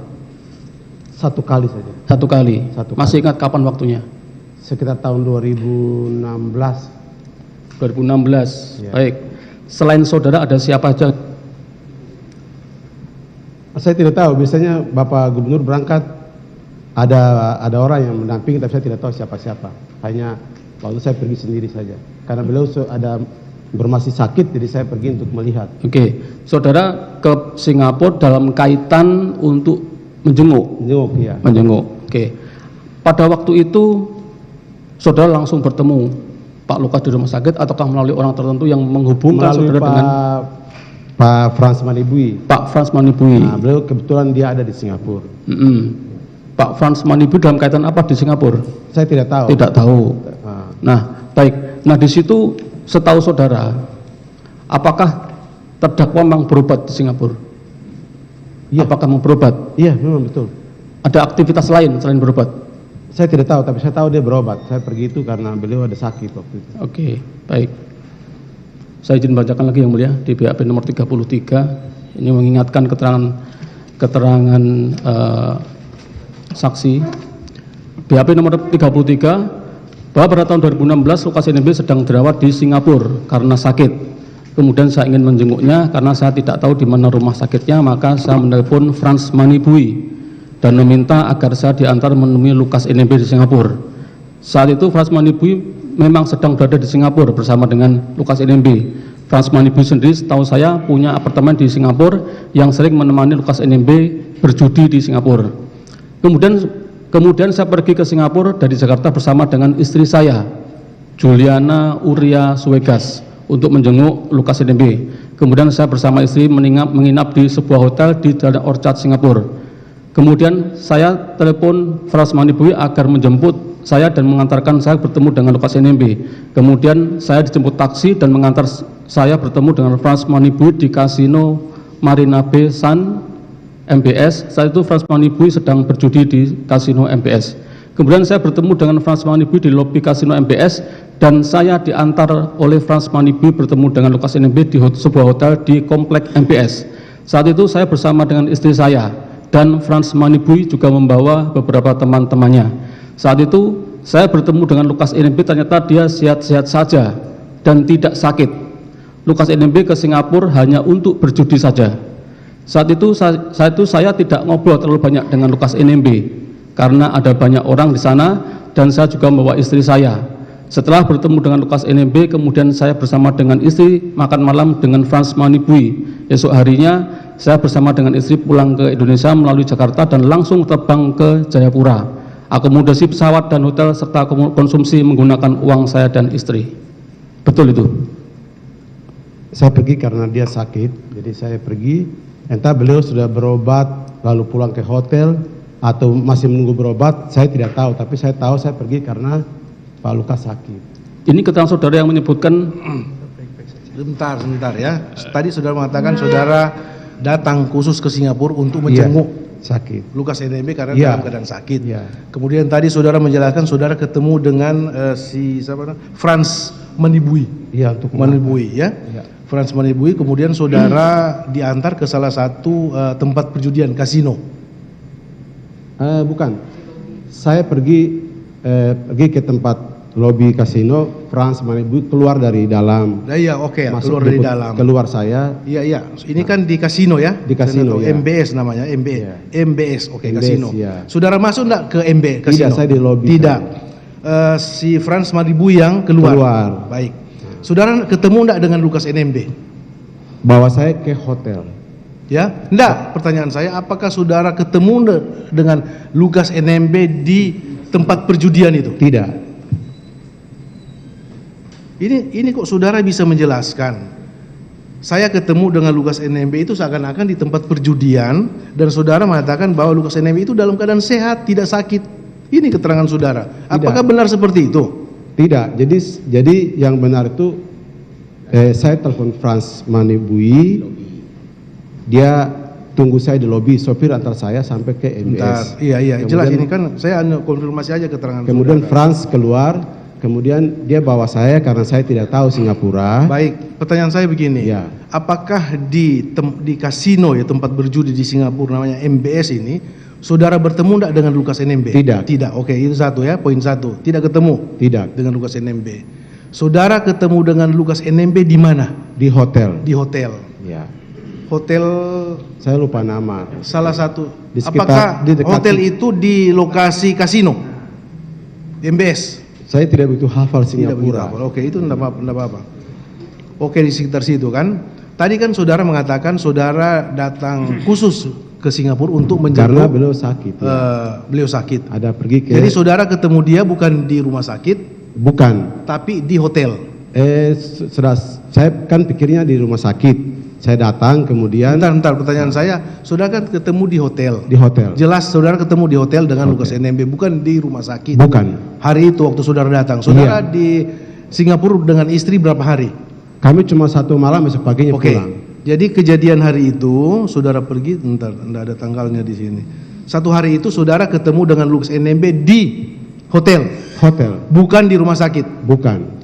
Satu kali saja. Satu kali. Satu Masih ingat kapan waktunya? Sekitar tahun 2016. 2016. Ya. Baik. Selain saudara ada siapa aja? Saya tidak tahu. Biasanya Bapak Gubernur berangkat ada orang yang mendampingi, tapi saya tidak tahu siapa-siapa. Hanya waktu saya pergi sendiri saja. Karena beliau ada masih sakit, jadi saya pergi untuk melihat. Oke. Saudara ke Singapura dalam kaitan untuk menjenguk. Ya. Menjenguk. Oke. Pada waktu itu saudara langsung bertemu Pak Lukas di rumah sakit ataukah melalui orang tertentu yang menghubungkan Melalui saudara dengan Pak Frans Manibui. Pak Frans Manibui? Nah, beliau kebetulan dia ada di Singapura. Pak Frans Manibui dalam kaitan apa di Singapura? Saya tidak tahu. Tidak tahu. Nah, Nah, baik. Nah, di situ setahu saudara, apakah terdakwa memang berobat di Singapura? Iya. Apakah mau berobat? Iya, memang betul. Ada aktivitas lain selain berobat? Saya tidak tahu, tapi saya tahu dia berobat. Saya pergi itu karena beliau ada sakit waktu itu. Oke, baik. Saya izin bacakan lagi yang mulia di BAP nomor 33. Ini mengingatkan keterangan saksi. BAP nomor 33 bahwa pada tahun 2016 Lukas NMB sedang dirawat di Singapura karena sakit. Kemudian saya ingin menjenguknya karena saya tidak tahu di mana rumah sakitnya, maka saya menelpon Frans Manibui dan meminta agar saya diantar menemui Lukas NMB di Singapura. Saat itu Frans Manibui memang sedang berada di Singapura bersama dengan Lukas NMB. Frans Manibui sendiri setahu saya punya apartemen di Singapura yang sering menemani Lukas NMB berjudi di Singapura. Kemudian saya pergi ke Singapura dari Jakarta bersama dengan istri saya, Juliana Uria Suegas, untuk menjenguk Lukas NMB. Kemudian saya bersama istri menginap di sebuah hotel di Jalan Orchard, Singapura. Kemudian saya telepon Frans Manibui agar menjemput saya dan mengantarkan saya bertemu dengan Lukas NMB. Kemudian saya dijemput taksi dan mengantar saya bertemu dengan Frans Manibui di Kasino Marina Bay Sands MBS. Saat itu Frans Manibui sedang berjudi di Kasino MBS. Kemudian saya bertemu dengan Frans Manibui di lobi Kasino MBS dan saya diantar oleh Frans Manibui bertemu dengan Lukas NMB di sebuah hotel di komplek MBS. Saat itu saya bersama dengan istri saya dan Frans Manibui juga membawa beberapa teman-temannya. Saat itu saya bertemu dengan Lukas NMB, ternyata dia sehat-sehat saja dan tidak sakit. Lukas NMB ke Singapura hanya untuk berjudi saja. Saat itu saya tidak ngobrol terlalu banyak dengan Lukas NMB karena ada banyak orang di sana dan saya juga membawa istri saya. Setelah bertemu dengan Lukas NMB, kemudian saya bersama dengan istri makan malam dengan Frans Manibui. Esok harinya saya bersama dengan istri pulang ke Indonesia melalui Jakarta dan langsung terbang ke Jayapura. Akomodasi pesawat dan hotel serta konsumsi menggunakan uang saya dan istri. Betul itu? Saya pergi karena dia sakit, jadi saya pergi. Entah beliau sudah berobat lalu pulang ke hotel atau masih menunggu berobat, saya tidak tahu. Tapi saya tahu saya pergi karena Pak Lukas sakit. Ini keterangan saudara yang menyebutkan. Sebentar ya. Tadi saudara mengatakan saudara datang khusus ke Singapura untuk menjenguk sakit Lukas NMB karena Iya. dalam keadaan sakit. Iya. Kemudian tadi saudara menjelaskan saudara ketemu dengan Frans Manibui. Iya, untuk Manibui ya. Iya. Frans Manibui, kemudian saudara diantar ke salah satu tempat perjudian, kasino. Bukan. Saya pergi ke tempat lobi kasino. Frans Manibui keluar dari dalam. Nah, iya, oke, Masuk keluar dari dalam. Keluar saya. Iya. Ini kan di kasino ya? Di kasino, Saya tahu, ya. MBS namanya, MBS. Iya. MBS, oke, MBS, kasino. ya. Saudara masuk enggak ke MB kasino? Tidak, saya di lobi. Tidak. Si Frans Manibui yang keluar. Baik. Saudara ketemu enggak dengan Lukas NMB? Bawa saya ke hotel. Ya? Enggak, pertanyaan saya, apakah saudara ketemu dengan Lukas NMB di tempat perjudian itu? Tidak. Ini kok saudara bisa menjelaskan? Saya ketemu dengan Lukas NMB itu seakan-akan di tempat perjudian dan saudara mengatakan bahwa Lukas NMB itu dalam keadaan sehat, tidak sakit. Ini keterangan saudara. Apakah benar seperti itu? Tidak. Jadi yang benar itu saya telepon Frans Manibui. Dia tunggu saya di lobi, sopir antar saya sampai ke MBS. Iya, Kemudian, jelas ini kan saya hanya konfirmasi aja keterangan Kemudian saudara. Frans keluar, kemudian dia bawa saya karena saya tidak tahu Singapura. Baik, pertanyaan saya begini. Ya. Apakah di kasino ya, tempat berjudi di Singapura namanya MBS ini, saudara bertemu enggak dengan Lukas NMB? Tidak. Tidak. Oke, itu satu ya, poin satu. Tidak ketemu Tidak. dengan Lukas NMB. Saudara ketemu dengan Lukas NMB di mana? Di hotel. Di hotel. Ya. Hotel Saya lupa nama. salah satu. Di sekitar- Apakah di dekat hotel itu di lokasi kasino? MBS. Saya tidak begitu hafal Tidak begitu Singapura. hafal. Oke, itu enggak apa-apa. Oke, di sekitar situ kan. Tadi kan saudara mengatakan saudara datang khusus ke Singapura untuk Karena menjenguk beliau sakit. Ya. beliau sakit. Ada pergi ke. Jadi saudara ketemu dia bukan di rumah sakit, Bukan. tapi di hotel. Saya kan pikirnya di rumah sakit. Saya datang kemudian Bentar, pertanyaan saya, saudara kan ketemu di hotel. di hotel. Jelas saudara ketemu di hotel dengan Oke. Lukas NMB, bukan di rumah sakit. Bukan. Hari itu waktu saudara datang, saudara Iya. di Singapura dengan istri berapa hari? Kami cuma satu malam, besok paginya Oke. pulang. Jadi kejadian hari itu saudara pergi, enggak ada tanggalnya di sini. Satu hari itu saudara ketemu dengan Lukas NMB di hotel, Hotel. bukan di rumah sakit. Bukan.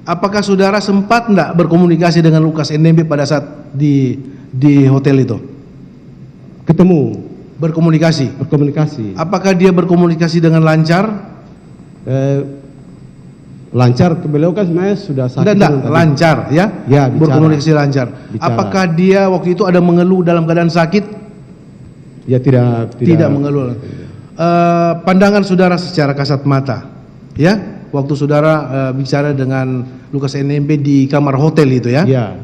Apakah saudara sempat enggak berkomunikasi dengan Lukas NMB pada saat di hotel itu? Ketemu, Berkomunikasi. berkomunikasi. Apakah dia berkomunikasi dengan lancar? Lancar, beliau kan sebenarnya sudah sakit. Enggak, kan tadi. lancar ya? Ya, bicara. Berkomunikasi lancar. Bicara. Apakah dia waktu itu ada mengeluh dalam keadaan sakit? Ya tidak Tidak mengeluh. pandangan saudara secara kasat mata, ya, waktu saudara bicara dengan Lukas NMB di kamar hotel itu ya, Ya,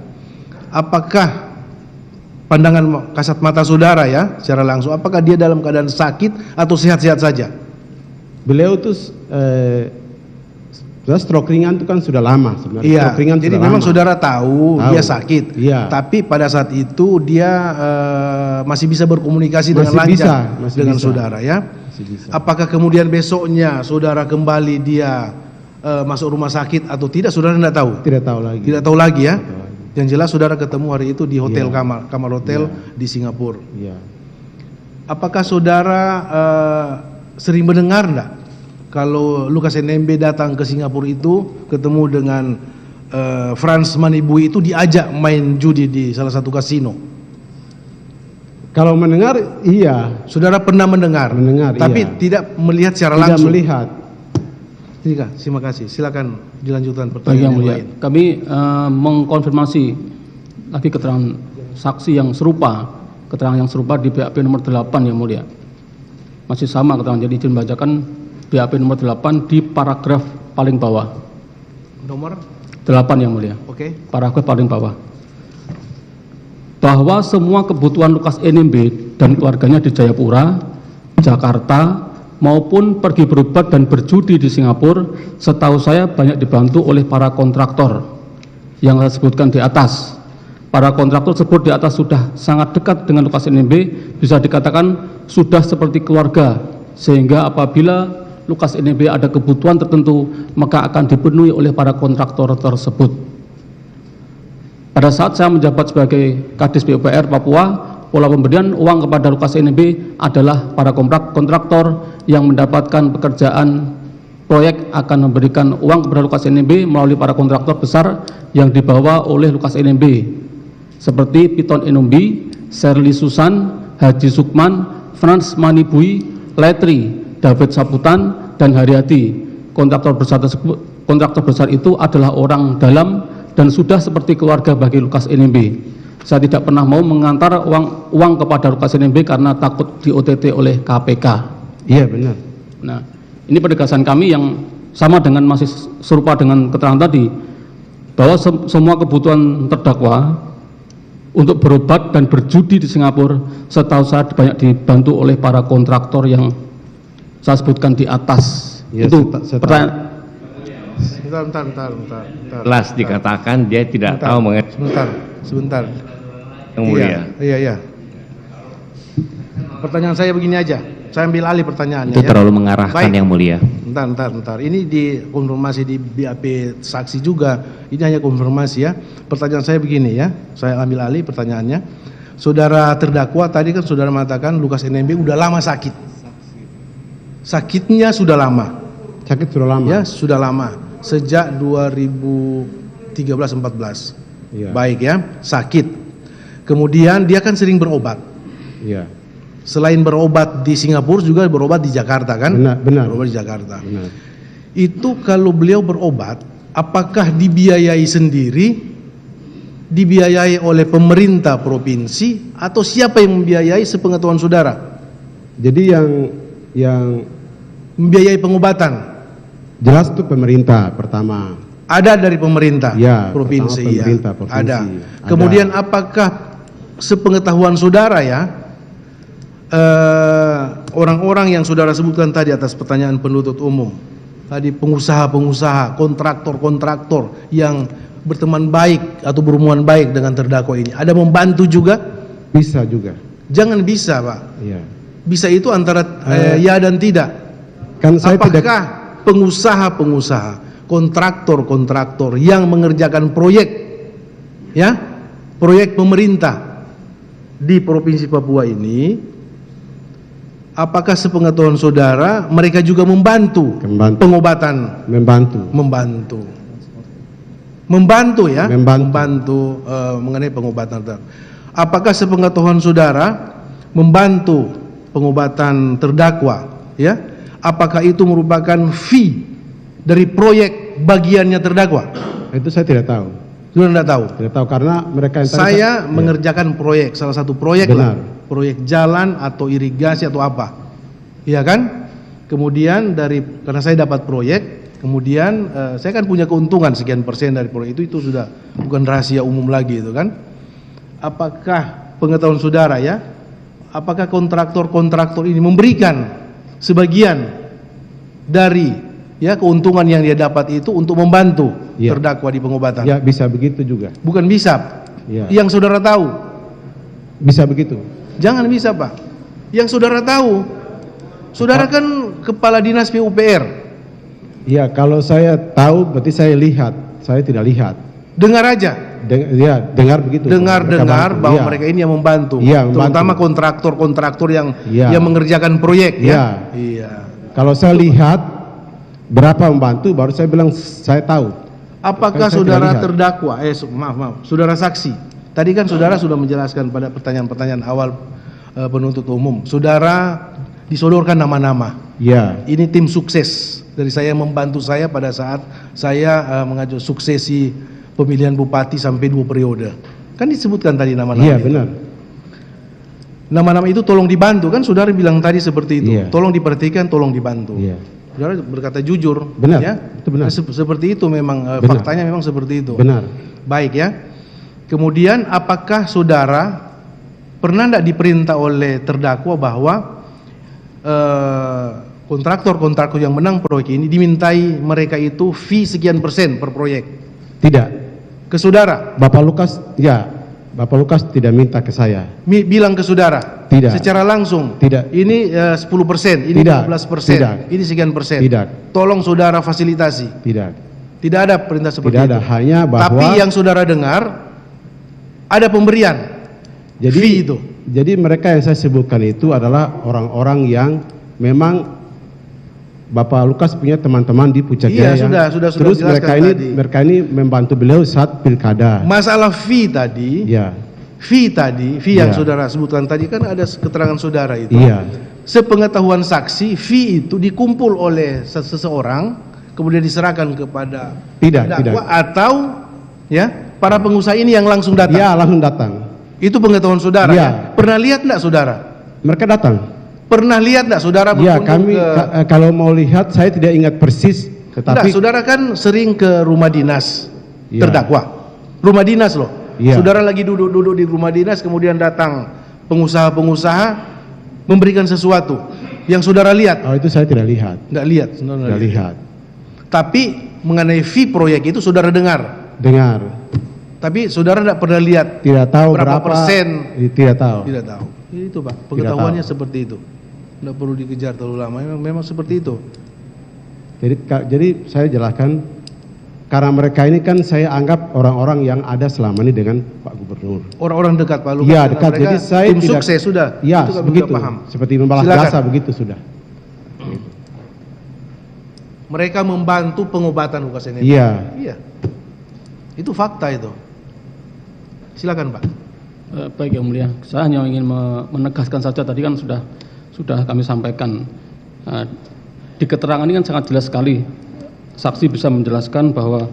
apakah pandangan kasat mata saudara ya, secara langsung, apakah dia dalam keadaan sakit atau sehat-sehat saja? beliau tuh stroke ringan itu kan sudah lama sebenarnya. Iya, Stroke ringan jadi sudah memang lama. saudara tahu dia sakit, Iya. tapi pada saat itu dia masih bisa berkomunikasi dengan Masih lancar masih dengan bisa. saudara ya. Masih bisa. Apakah kemudian besoknya saudara kembali dia masuk rumah sakit atau tidak, saudara tidak tahu? Tidak tahu lagi. Tidak tahu lagi ya. Tidak tahu lagi. Yang jelas saudara ketemu hari itu di hotel Iya. kamar hotel Iya. di Singapura. Iya. Apakah saudara sering mendengar enggak kalau Lukas NMB datang ke Singapura itu ketemu dengan Frans Manibui itu diajak main judi di salah satu kasino? Kalau mendengar, iya. Saudara pernah mendengar, tapi iya. tidak melihat secara Tidak langsung. melihat. Terima kasih. Silakan dilanjutkan Baik pertanyaan yang yang mulia, lain. kami mengkonfirmasi lagi keterangan saksi yang serupa, keterangan yang serupa di BAP nomor 8 yang mulia. Masih sama keterangan, jadi izin membacakan BAP nomor 8 di paragraf paling bawah. Nomor, 8 yang mulia. oke. Paragraf paling bawah. Bahwa semua kebutuhan Lukas NMB dan keluarganya di Jayapura, Jakarta, maupun pergi berobat dan berjudi di Singapura, setahu saya banyak dibantu oleh para kontraktor yang saya sebutkan di atas. Para kontraktor tersebut di atas sudah sangat dekat dengan Lukas NMB, bisa dikatakan sudah seperti keluarga, sehingga apabila Lukas NMB ada kebutuhan tertentu, maka akan dipenuhi oleh para kontraktor tersebut. Pada saat saya menjabat sebagai Kadis PUPR Papua, pola pemberian uang kepada Lukas NMB adalah para kontraktor yang mendapatkan pekerjaan proyek akan memberikan uang kepada Lukas NMB melalui para kontraktor besar yang dibawa oleh Lukas NMB seperti Piton Enumbi, Shirley Susan, Haji Sukman, Frans Manibui, Letri, David Saputan, dan Haryati. Kontraktor besar itu adalah orang dalam dan sudah seperti keluarga bagi Lukas NMB. Saya tidak pernah mau mengantar uang kepada Lukas NMB karena takut di OTT oleh KPK. Iya, benar. Nah, ini penegasan kami yang sama dengan masih serupa dengan keterangan tadi, bahwa semua kebutuhan terdakwa untuk berobat dan berjudi di Singapura, setahu saya banyak dibantu oleh para kontraktor yang saya sebutkan di atas. Ya, Itu pertanyaan. Bentar. Jelas dikatakan dia tidak tahu mengenai Sebentar. yang mulia. Iya. Pertanyaan saya begini aja. Saya ambil alih pertanyaannya. Itu ya. terlalu mengarahkan Baik. yang mulia. Bentar. Ini dikonfirmasi di BAP saksi juga. Ini hanya konfirmasi ya. Pertanyaan saya begini ya. Saya ambil alih pertanyaannya. Saudara terdakwa tadi kan saudara mengatakan Lukas NMB udah lama sakit. Sakitnya sudah lama. Sakit sudah lama. Ya, sudah lama. Sejak 2013-14. Iya. Baik ya, sakit. Kemudian dia kan sering berobat. Iya. Selain berobat di Singapura juga berobat di Jakarta kan? Benar. Berobat di Jakarta. Benar. Itu kalau beliau berobat, apakah dibiayai sendiri, dibiayai oleh pemerintah provinsi, atau siapa yang membiayai sepengetahuan saudara? Jadi yang Membiayai pengobatan? jelas itu pemerintah pertama. Ada dari pemerintah Ya, provinsi pertama pemerintah ya. provinsi. Ada. Ada. Kemudian apakah sepengetahuan saudara ya, orang-orang yang saudara sebutkan tadi atas pertanyaan penuntut umum, tadi pengusaha-pengusaha, kontraktor-kontraktor yang berteman baik atau berhubungan baik dengan terdakwa ini, ada membantu juga? Bisa juga. Jangan bisa Pak. Iya. Bisa itu antara ya dan tidak. Kan saya Apakah tidak pengusaha-pengusaha, kontraktor-kontraktor yang mengerjakan proyek, ya, proyek pemerintah di Provinsi Papua ini, apakah sepengetahuan saudara mereka juga membantu pengobatan? Membantu ya, membantu mengenai pengobatan. Apakah sepengetahuan saudara membantu pengobatan terdakwa, ya? Apakah itu merupakan fee dari proyek bagiannya terdakwa? itu saya tidak tahu. Sudah tidak tahu. Tidak tahu karena mereka yang tadi Saya mengerjakan proyek, salah satu proyek Benar. lah, proyek jalan atau irigasi atau apa. Iya kan? Kemudian karena saya dapat proyek, kemudian saya kan punya keuntungan sekian persen dari proyek itu sudah bukan rahasia umum lagi itu kan. Apakah pengetahuan saudara ya, apakah kontraktor ini memberikan sebagian dari ya keuntungan yang dia dapat itu untuk membantu terdakwa di pengobatan? Ya, bisa begitu juga. Bukan bisa. Ya. Yang saudara tahu. Bisa begitu. Jangan bisa, Pak. Yang saudara tahu. Saudara kan kepala dinas PUPR. Ya, kalau saya tahu berarti saya lihat. Saya tidak lihat. Dengar aja. Dengar begitu. Dengar bahwa ya. mereka ini yang membantu. Iya, membantu. Terutama kontraktor yang Ya. yang mengerjakan proyek ya. Ya. Iya. Kalau saya lihat berapa membantu, baru saya bilang saya tahu. Apakah Saya saudara tidak lihat. terdakwa, maaf, saudara saksi. Tadi kan saudara sudah menjelaskan pada pertanyaan-pertanyaan awal penuntut umum. Saudara disodorkan nama-nama. Ya. Ini tim sukses dari saya membantu saya pada saat saya mengajukan suksesi pemilihan bupati sampai 2 periode. Kan disebutkan tadi nama-nama. Iya, itu. benar. Nama-nama itu tolong dibantu, kan saudara bilang tadi seperti itu. Iya. Tolong diperhatikan, tolong dibantu. Iya. Saudara berkata jujur. Benar, Ya? itu benar. Seperti itu memang Benar. faktanya memang seperti itu. Benar. Baik ya. Kemudian apakah saudara pernah tidak diperintah oleh terdakwa bahwa kontraktor yang menang proyek ini dimintai mereka itu fee sekian persen per proyek? Tidak. Ke saudara? Bapak Lukas tidak minta ke saya. Bilang ke saudara? Tidak. Secara langsung? Tidak. Ini 10%, ini Tidak. 15%, Tidak. ini sekian persen? Tidak. Tolong saudara fasilitasi? Tidak. Tidak ada perintah seperti Tidak itu? ada, hanya bahwa Tapi yang saudara dengar ada pemberian fee itu? Jadi mereka yang saya sebutkan itu adalah orang-orang yang memang Bapak Lukas punya teman-teman di Puncak Iya, Jaya. sudah Terus jelaskan tadi. mereka ini membantu beliau saat pilkada. Masalah fee tadi, Iya. fee yang Iya. saudara sebutkan tadi kan ada keterangan saudara itu. Iya. Sepengetahuan saksi, fee itu dikumpul oleh seseorang, kemudian diserahkan kepada terdakwa atau ya para pengusaha ini yang langsung datang. Iya, langsung datang. Itu pengetahuan saudara. Iya. Ya? Pernah lihat enggak saudara? Mereka datang. Pernah lihat enggak saudara Iya, berkunjung kami ke kalau mau lihat saya tidak ingat persis, Enggak, tetapi saudara kan sering ke rumah dinas Iya. terdakwa. Rumah dinas loh. Iya. Saudara lagi duduk-duduk di rumah dinas, kemudian datang pengusaha-pengusaha memberikan sesuatu. Yang saudara lihat? oh itu saya tidak lihat. Enggak lihat, saudara Tidak lihat. Tapi mengenai fee proyek itu saudara dengar. Dengar. Tapi saudara tidak pernah lihat Tidak tahu berapa persen. Tidak tahu. Tidak tahu. Itu Pak, pengetahuannya seperti itu. Tidak perlu dikejar terlalu lama. Memang seperti itu. Jadi saya jelaskan karena mereka ini kan saya anggap orang-orang yang ada selama ini dengan Pak Gubernur. Orang-orang dekat Pak Lukas. Iya, dengan dekat. mereka, Jadi saya tim tidak sukses sudah. Iya, Itu kami begitu. sudah paham. Seperti membalas Silakan. jasa begitu sudah. Mereka membantu pengobatan lukas NMB. Iya. Iya. Itu fakta itu. Silakan Pak. Baik Yang Mulia, saya hanya ingin menegaskan saja tadi kan sudah kami sampaikan. Di keterangan ini kan sangat jelas sekali. Saksi bisa menjelaskan bahwa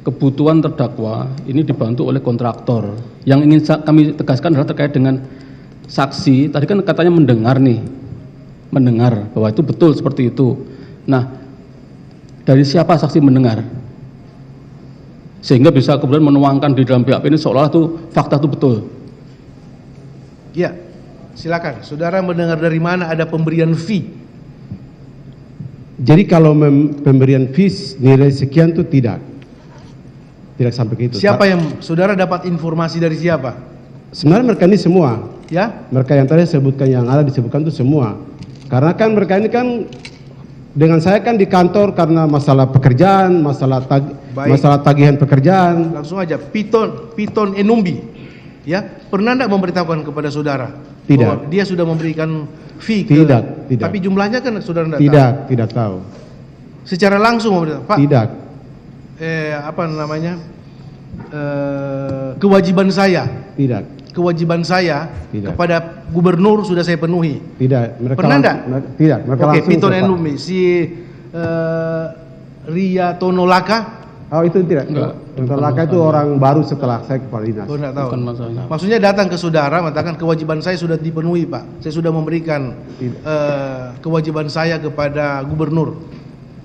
kebutuhan terdakwa ini dibantu oleh kontraktor. Yang ingin kami tegaskan adalah terkait dengan saksi. Tadi kan katanya mendengar bahwa itu betul seperti itu. Nah, dari siapa saksi mendengar? Sehingga bisa kemudian menuangkan di dalam BAP ini seolah-olah itu fakta itu betul. Iya. Silakan. Saudara mendengar dari mana ada pemberian fee? Jadi kalau pemberian fees nilai sekian itu tidak sampai ke itu. Siapa yang saudara dapat informasi dari siapa? Sebenarnya mereka ini semua. Ya? Mereka yang tadi sebutkan yang ada disebutkan itu semua. Karena kan mereka ini kan dengan saya kan di kantor karena masalah pekerjaan, masalah tagihan pekerjaan. Langsung aja. Piton Enumbi. Ya, pernah enggak memberitahukan kepada saudara? Tidak. Bahwa dia sudah memberikan fee Tidak. Tapi jumlahnya kan saudara enggak tahu. Tidak tahu. Secara langsung memberitahu. Pak, Tidak. Kewajiban saya. Tidak. Kewajiban saya Tidak. kepada gubernur sudah saya penuhi. Tidak. Mereka Pernah enggak? Tidak. Mereka Oke, langsung Piton cepat. Enumbi, si Ria Tonolaka Oh itu tidak. Enggak. Dr. Laka itu orang baru setelah saya kepala dinas. Oh, enggak tahu. Bukan masalahnya. Maksudnya datang ke saudara mengatakan kewajiban saya sudah dipenuhi, Pak. Saya sudah memberikan kewajiban saya kepada gubernur.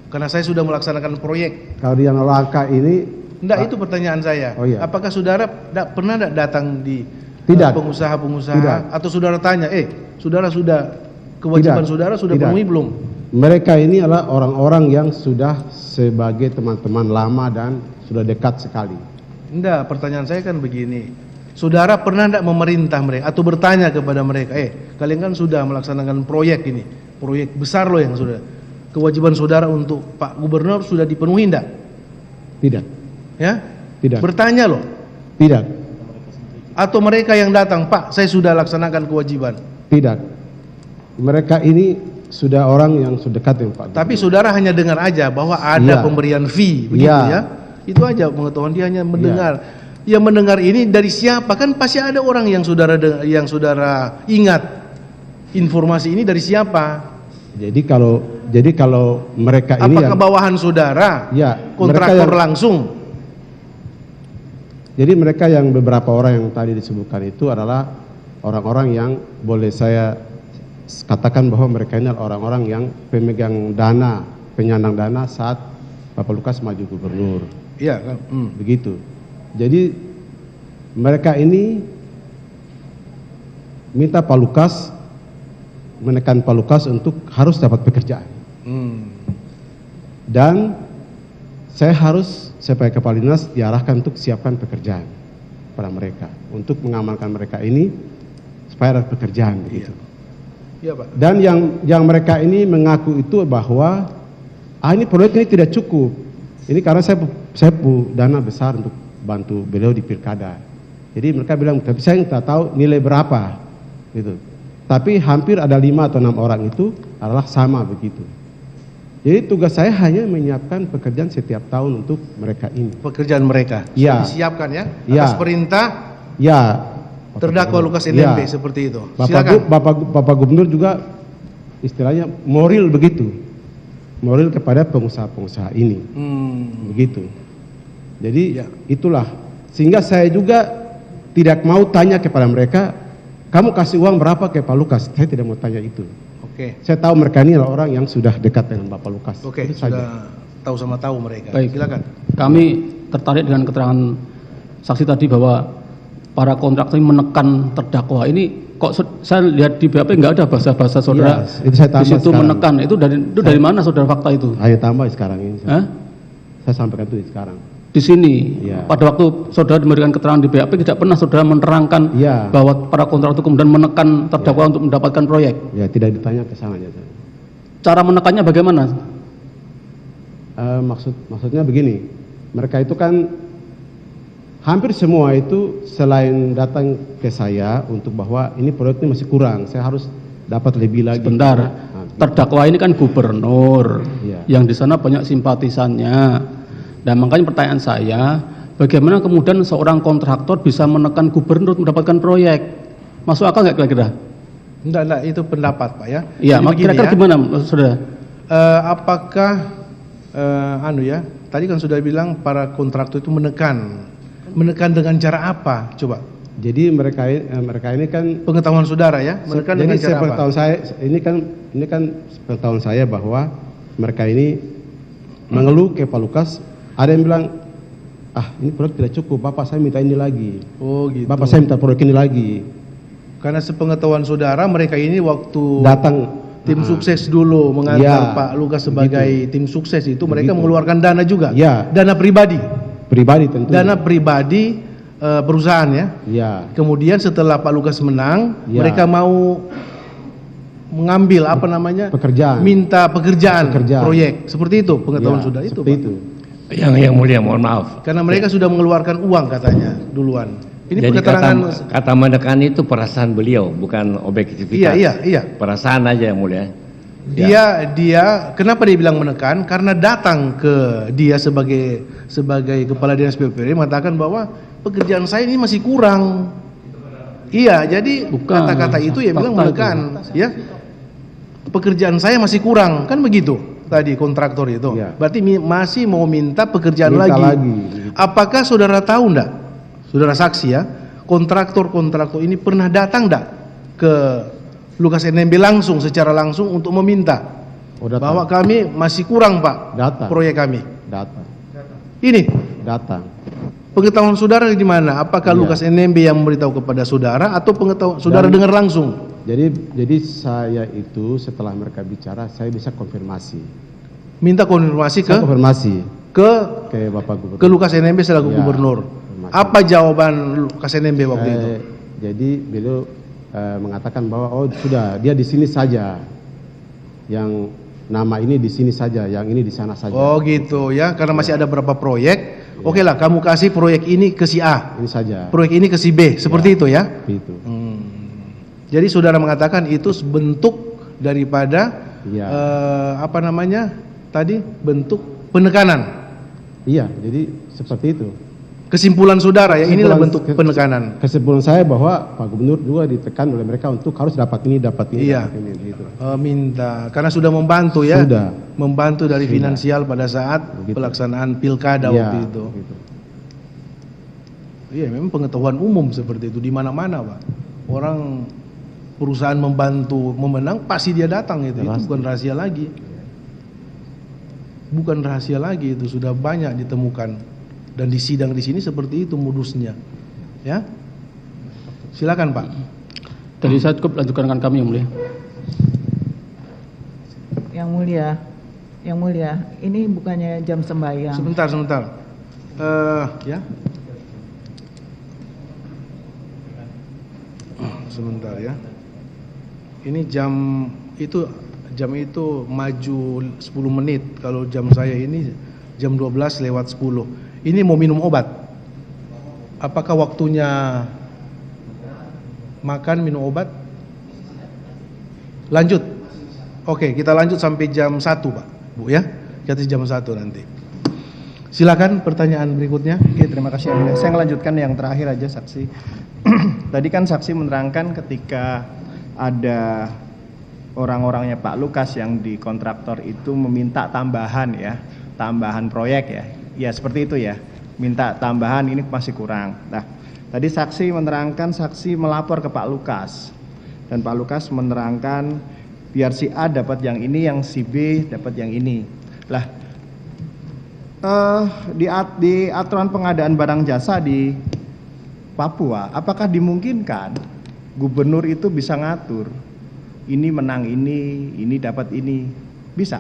Karena saya sudah melaksanakan proyek. Kalau di Laka ini Enggak, itu pertanyaan saya. Oh, iya. Apakah saudara pernah enggak datang di Tidak. pengusaha-pengusaha Tidak. atau saudara tanya, saudara sudah kewajiban Tidak. saudara sudah Tidak. penuhi belum? mereka ini adalah orang-orang yang sudah sebagai teman-teman lama dan sudah dekat sekali. Enggak, pertanyaan saya kan begini. Saudara pernah enggak memerintah mereka atau bertanya kepada mereka, kalian kan sudah melaksanakan proyek ini, proyek besar loh yang sudah. Kewajiban saudara untuk Pak Gubernur sudah dipenuhi enggak? Tidak. Ya? Tidak. Bertanya loh. Tidak. Atau mereka yang datang, Pak, saya sudah laksanakan kewajiban. Tidak. Mereka ini sudah orang yang sudah dekat dengan Pak. Tapi saudara hanya dengar aja bahwa ada Iya. pemberian fee, begitu Iya. ya? Itu aja pengetahuan dia hanya mendengar. Yang mendengar ini dari siapa? Kan pasti ada orang yang saudara ingat informasi ini dari siapa? Jadi kalau mereka ini Apakah bawahan saudara? Ya, Kontraktor mereka yang- langsung? Jadi mereka yang beberapa orang yang tadi disebutkan itu adalah orang-orang yang boleh saya katakan bahwa mereka ini adalah orang-orang yang pemegang dana, penyandang dana saat Bapak Lukas maju gubernur. Iya kan? Begitu. Jadi mereka ini minta Pak Lukas, menekan Pak Lukas untuk harus dapat pekerjaan. Dan saya harus sebagai kepala dinas diarahkan untuk siapkan pekerjaan pada mereka untuk mengamankan mereka ini supaya ada pekerjaan begitu. Iya, Pak. Dan yang mereka ini mengaku itu bahwa ini proyek ini tidak cukup. Ini karena saya dana besar untuk bantu beliau di pilkada. Jadi mereka bilang, tapi saya nggak tahu nilai berapa gitu. Tapi hampir ada 5 atau 6 orang itu adalah sama begitu. Jadi tugas saya hanya menyiapkan pekerjaan setiap tahun untuk mereka ini. Pekerjaan mereka Iya. sudah disiapkan ya? Iya. Atas perintah Ya. terdakwa Lukas Ya. NMB seperti itu. Silakan. Bapak Gubernur juga istilahnya moral begitu. Moral kepada pengusaha-pengusaha ini. Begitu. Jadi Ya. itulah. Sehingga saya juga tidak mau tanya kepada mereka, kamu kasih uang berapa ke Pak Lukas? Saya tidak mau tanya itu. Oke. Saya tahu mereka ini adalah orang yang sudah dekat dengan Bapak Lukas. Oke, Itu saja. sudah tahu sama tahu mereka. Baik. Silakan. Kami tertarik dengan keterangan saksi tadi bahwa para kontraktor ini menekan terdakwa. Ini kok saya lihat di BAP nggak ada bahasa-bahasa saudara Iya, itu saya di tambah situ sekarang. menekan. Itu dari mana saudara fakta itu? Ayo tambah sekarang ini. Hah? Saya sampaikan itu sekarang. Di sini, Iya. pada waktu saudara memberikan keterangan di BAP tidak pernah saudara menerangkan Iya. bahwa para kontraktor kemudian menekan terdakwa untuk mendapatkan proyek. Ya tidak ditanya ke sana aja. Cara menekannya bagaimana? Maksudnya begini, mereka itu kan hampir semua itu selain datang ke saya untuk bahwa ini proyek ini masih kurang, saya harus dapat lebih lagi. Sebentar, Nah, terdakwa ini kan gubernur, Iya. yang di sana banyak simpatisannya. Dan makanya pertanyaan saya, bagaimana kemudian seorang kontraktor bisa menekan gubernur untuk mendapatkan proyek? Masuk akal nggak kira-kira? Enggak, itu pendapat, Pak ya. Iya, Jadi begini kira-kira ya. gimana, saudara? Apakah tadi kan sudah bilang para kontraktor itu menekan dengan cara apa? Coba Jadi mereka ini kan pengetahuan saudara ya, menekan jadi dengan cara apa? sepengetahuan saya ini kan sepengetahuan saya bahwa mereka ini mengeluh ke Pak Lukas, ada yang bilang ini proyek tidak cukup, Bapak saya minta ini lagi. Oh gitu. Bapak saya minta proyek ini lagi. Karena sepengetahuan saudara mereka ini waktu Datang tim sukses dulu mengantar Iya, Pak Lukas sebagai tim sukses itu mereka Begitu. mengeluarkan dana juga. Iya. Dana pribadi. pribadi tentu. Dana pribadi perusahaan ya. Ya, Kemudian setelah Pak Lukas menang, Iya. mereka mau mengambil pekerjaan. minta pekerjaan Pekerjaan. proyek. Seperti itu pengetahuan Ya, saudara itu, seperti Pak. itu. Yang mulia, mohon maaf. Karena mereka sudah mengeluarkan uang katanya duluan. Ini Jadi keterangan kata menekan itu perasaan beliau, bukan objektivitas. Iya. Perasaan aja yang mulia. Dia kenapa dia bilang menekan? Karena datang ke dia sebagai kepala dinas PUPR mengatakan bahwa pekerjaan saya ini masih kurang. Iya, jadi Bukan. kata-kata itu ya bilang Fakta menekan, ya. Pekerjaan saya masih kurang, kan begitu. tadi kontraktor itu. Iya. Berarti masih mau minta pekerjaan Minta lagi. lagi. Apakah saudara tahu enggak? Saudara saksi ya, kontraktor ini pernah datang enggak ke Lukas NMB langsung secara langsung untuk meminta Oh, datang. bahwa kami masih kurang, Pak, Datang. proyek kami. Datang. Ini Datang. pengetahuan saudara di mana? Apakah Iya. Lukas NMB yang memberitahu kepada saudara atau pengetahuan saudara dengar langsung? Jadi saya itu setelah mereka bicara, saya bisa konfirmasi. Minta konfirmasi Saya konfirmasi ke Bapak Gubernur. ke Lukas NMB selaku Ya, gubernur. konfirmasi. Apa jawaban Lukas NMB waktu itu? Jadi beliau mengatakan bahwa oh sudah dia di sini saja, yang nama ini di sini saja, yang ini di sana saja. Oh gitu ya, karena masih ada beberapa proyek. Oke lah, kamu kasih proyek ini ke si A, Ini saja. proyek ini ke si B, seperti itu ya. Itu. Jadi saudara mengatakan itu bentuk daripada Iya. apa namanya tadi, bentuk penekanan. Iya, jadi seperti itu. Kesimpulan saudara ya, inilah Kesimpulan- bentuk penekanan. Kesimpulan saya bahwa Pak Gubernur juga ditekan oleh mereka untuk harus dapat ini, Iya. dapat ini, gitu. Minta karena sudah membantu ya. Sudah. Membantu dari Sudah. finansial pada saat Begitu. pelaksanaan pilkada Iya, waktu itu. gitu. Iya, memang pengetahuan umum seperti itu di mana-mana, Pak. Orang perusahaan membantu memenang pasti dia datang itu. Itu Pasti. bukan rahasia lagi. Bukan rahasia lagi, itu sudah banyak ditemukan. Dan di sidang di sini seperti itu modusnya. Ya. Silakan, Pak. Jadi saya cukup lanjutkan dengan kami, Yang Mulia. Yang mulia, ini bukannya jam sembahyang. Sebentar. Ya. Sebentar ya. Ini jam itu maju 10 menit. Kalau jam saya ini jam 12 lewat 10. Ini mau minum obat. Apakah waktunya makan minum obat? Lanjut. Oke, kita lanjut sampai jam 1, Pak. Bu ya. Kita jam 1 nanti. Silakan pertanyaan berikutnya. Oke, terima kasih Yang Mulia. Saya melanjutkan yang terakhir aja saksi. Tadi kan saksi menerangkan ketika ada orang-orangnya Pak Lukas yang di kontraktor itu meminta tambahan ya, tambahan proyek ya. Ya seperti itu ya, minta tambahan ini masih kurang. Nah, tadi saksi menerangkan saksi melapor ke Pak Lukas. Dan Pak Lukas menerangkan biar si A dapat yang ini, yang si B dapat yang ini. Lah, di aturan pengadaan barang jasa di Papua, apakah dimungkinkan gubernur itu bisa ngatur ini menang ini dapat ini, bisa?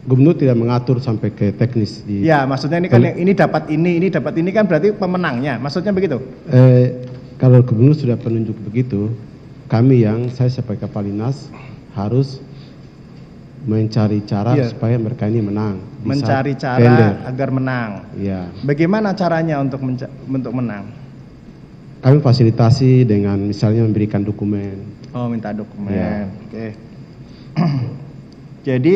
Gubernur tidak mengatur sampai ke teknis di. Ya, maksudnya ini kan yang ini dapat ini kan berarti pemenangnya, maksudnya begitu? Kalau gubernur sudah penunjuk begitu, kami yang saya sebagai Kepala Dinas harus mencari cara Iya. supaya mereka ini menang. Di Mencari saat cara tender. agar menang. Iya. Bagaimana caranya untuk menang? Kami fasilitasi dengan misalnya memberikan dokumen. Oh, minta dokumen. Ya. Oke. Jadi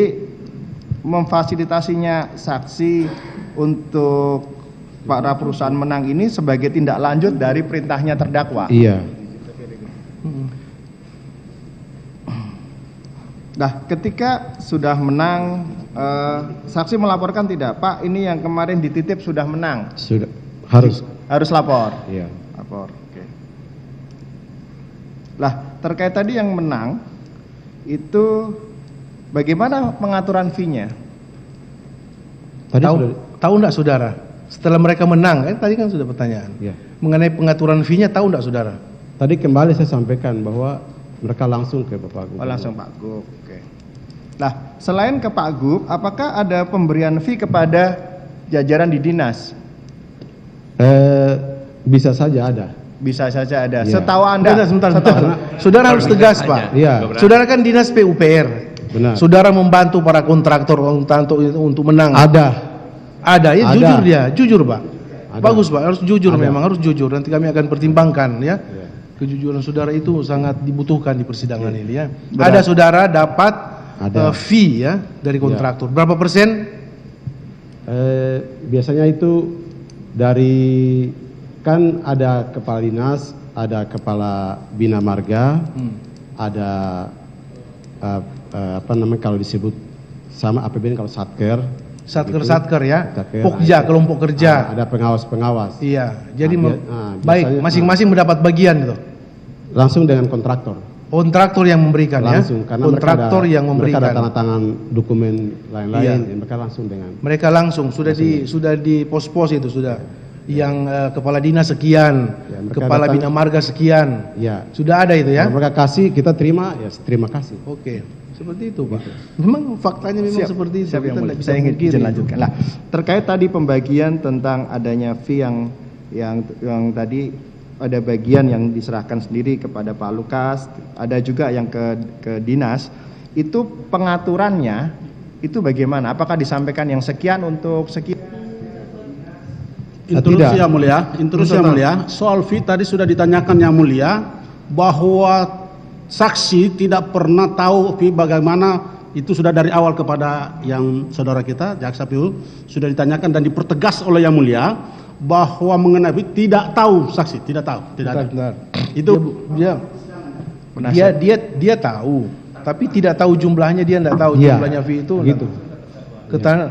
memfasilitasinya saksi untuk para perusahaan menang ini sebagai tindak lanjut dari perintahnya terdakwa. Iya. Nah, ketika sudah menang, saksi melaporkan tidak, Pak, ini yang kemarin dititip sudah menang. Sudah harus. Harus lapor. Iya. Lapor. Oke. Lah, terkait tadi yang menang itu bagaimana pengaturan fee-nya? Tadi Tahu sudah. tahu enggak saudara? Setelah mereka menang, tadi kan sudah pertanyaan. Iya. Mengenai pengaturan fee-nya tahu enggak saudara? Tadi kembali saya sampaikan bahwa mereka langsung ke Bapak Gubernur. Oh, langsung Pak Gub. Oke. Nah, selain ke Pak Gub, apakah ada pemberian fee kepada jajaran di dinas? Bisa saja ada. Bisa saja ada. Iya. Setahu Anda. Sebentar. setahu- Saudara harus tegas, Pak. Iya. Saudara kan dinas PUPR. Benar. Saudara membantu para kontraktor untuk menang. Ada ya, Ada. jujur dia, jujur Pak. Ada. Bagus Pak, harus jujur, Ada. memang harus jujur. Nanti kami akan pertimbangkan ya. Iya. Kejujuran saudara itu sangat dibutuhkan di persidangan ini ya. Berat. Ada saudara dapat Ada. fee ya dari kontraktor. Berapa persen? Biasanya itu dari kan ada kepala dinas, ada kepala bina marga, ada apa namanya kalau disebut sama APBN kalau satker Satker ya, Satker, Pokja, ada- kelompok kerja. ada pengawas-pengawas. Iya, jadi baik, biasanya, masing-masing mendapat bagian itu. langsung dengan kontraktor. Kontraktor yang memberikan Langsung ya. karena Kontraktor yang mereka ada memberikan. tanda tangan dokumen lain-lain, Iya. mereka langsung dengan Mereka langsung sudah di pos-pos itu sudah. Yang kepala dinas sekian, Ya, mereka kepala datang- bina marga sekian. ya. Sudah ada itu ya. Kalau mereka kasih kita terima ya terima kasih. Oke, seperti itu Pak. Memang faktanya memang seperti itu. Siap yang Kita mulia. tidak bisa Saya ingin memungkiri izin itu. lanjutkan. Lah, terkait tadi pembagian tentang adanya fee yang tadi ada bagian yang diserahkan sendiri kepada Pak Lukas, ada juga yang ke dinas. Itu pengaturannya itu bagaimana? Apakah disampaikan yang sekian untuk sekian? Interupsi Tidak. yang mulia, interupsi yang mulia. Soal fee tadi sudah ditanyakan yang mulia bahwa saksi tidak pernah tahu fee bagaimana, itu sudah dari awal kepada yang saudara kita jaksa PU sudah ditanyakan dan dipertegas oleh yang mulia bahwa mengenai fee tidak tahu, saksi tidak tahu, tidak ada. Benar. Itu Dia tahu, tapi tidak tahu jumlahnya, dia tidak tahu Iya, jumlahnya fee itu. gitu.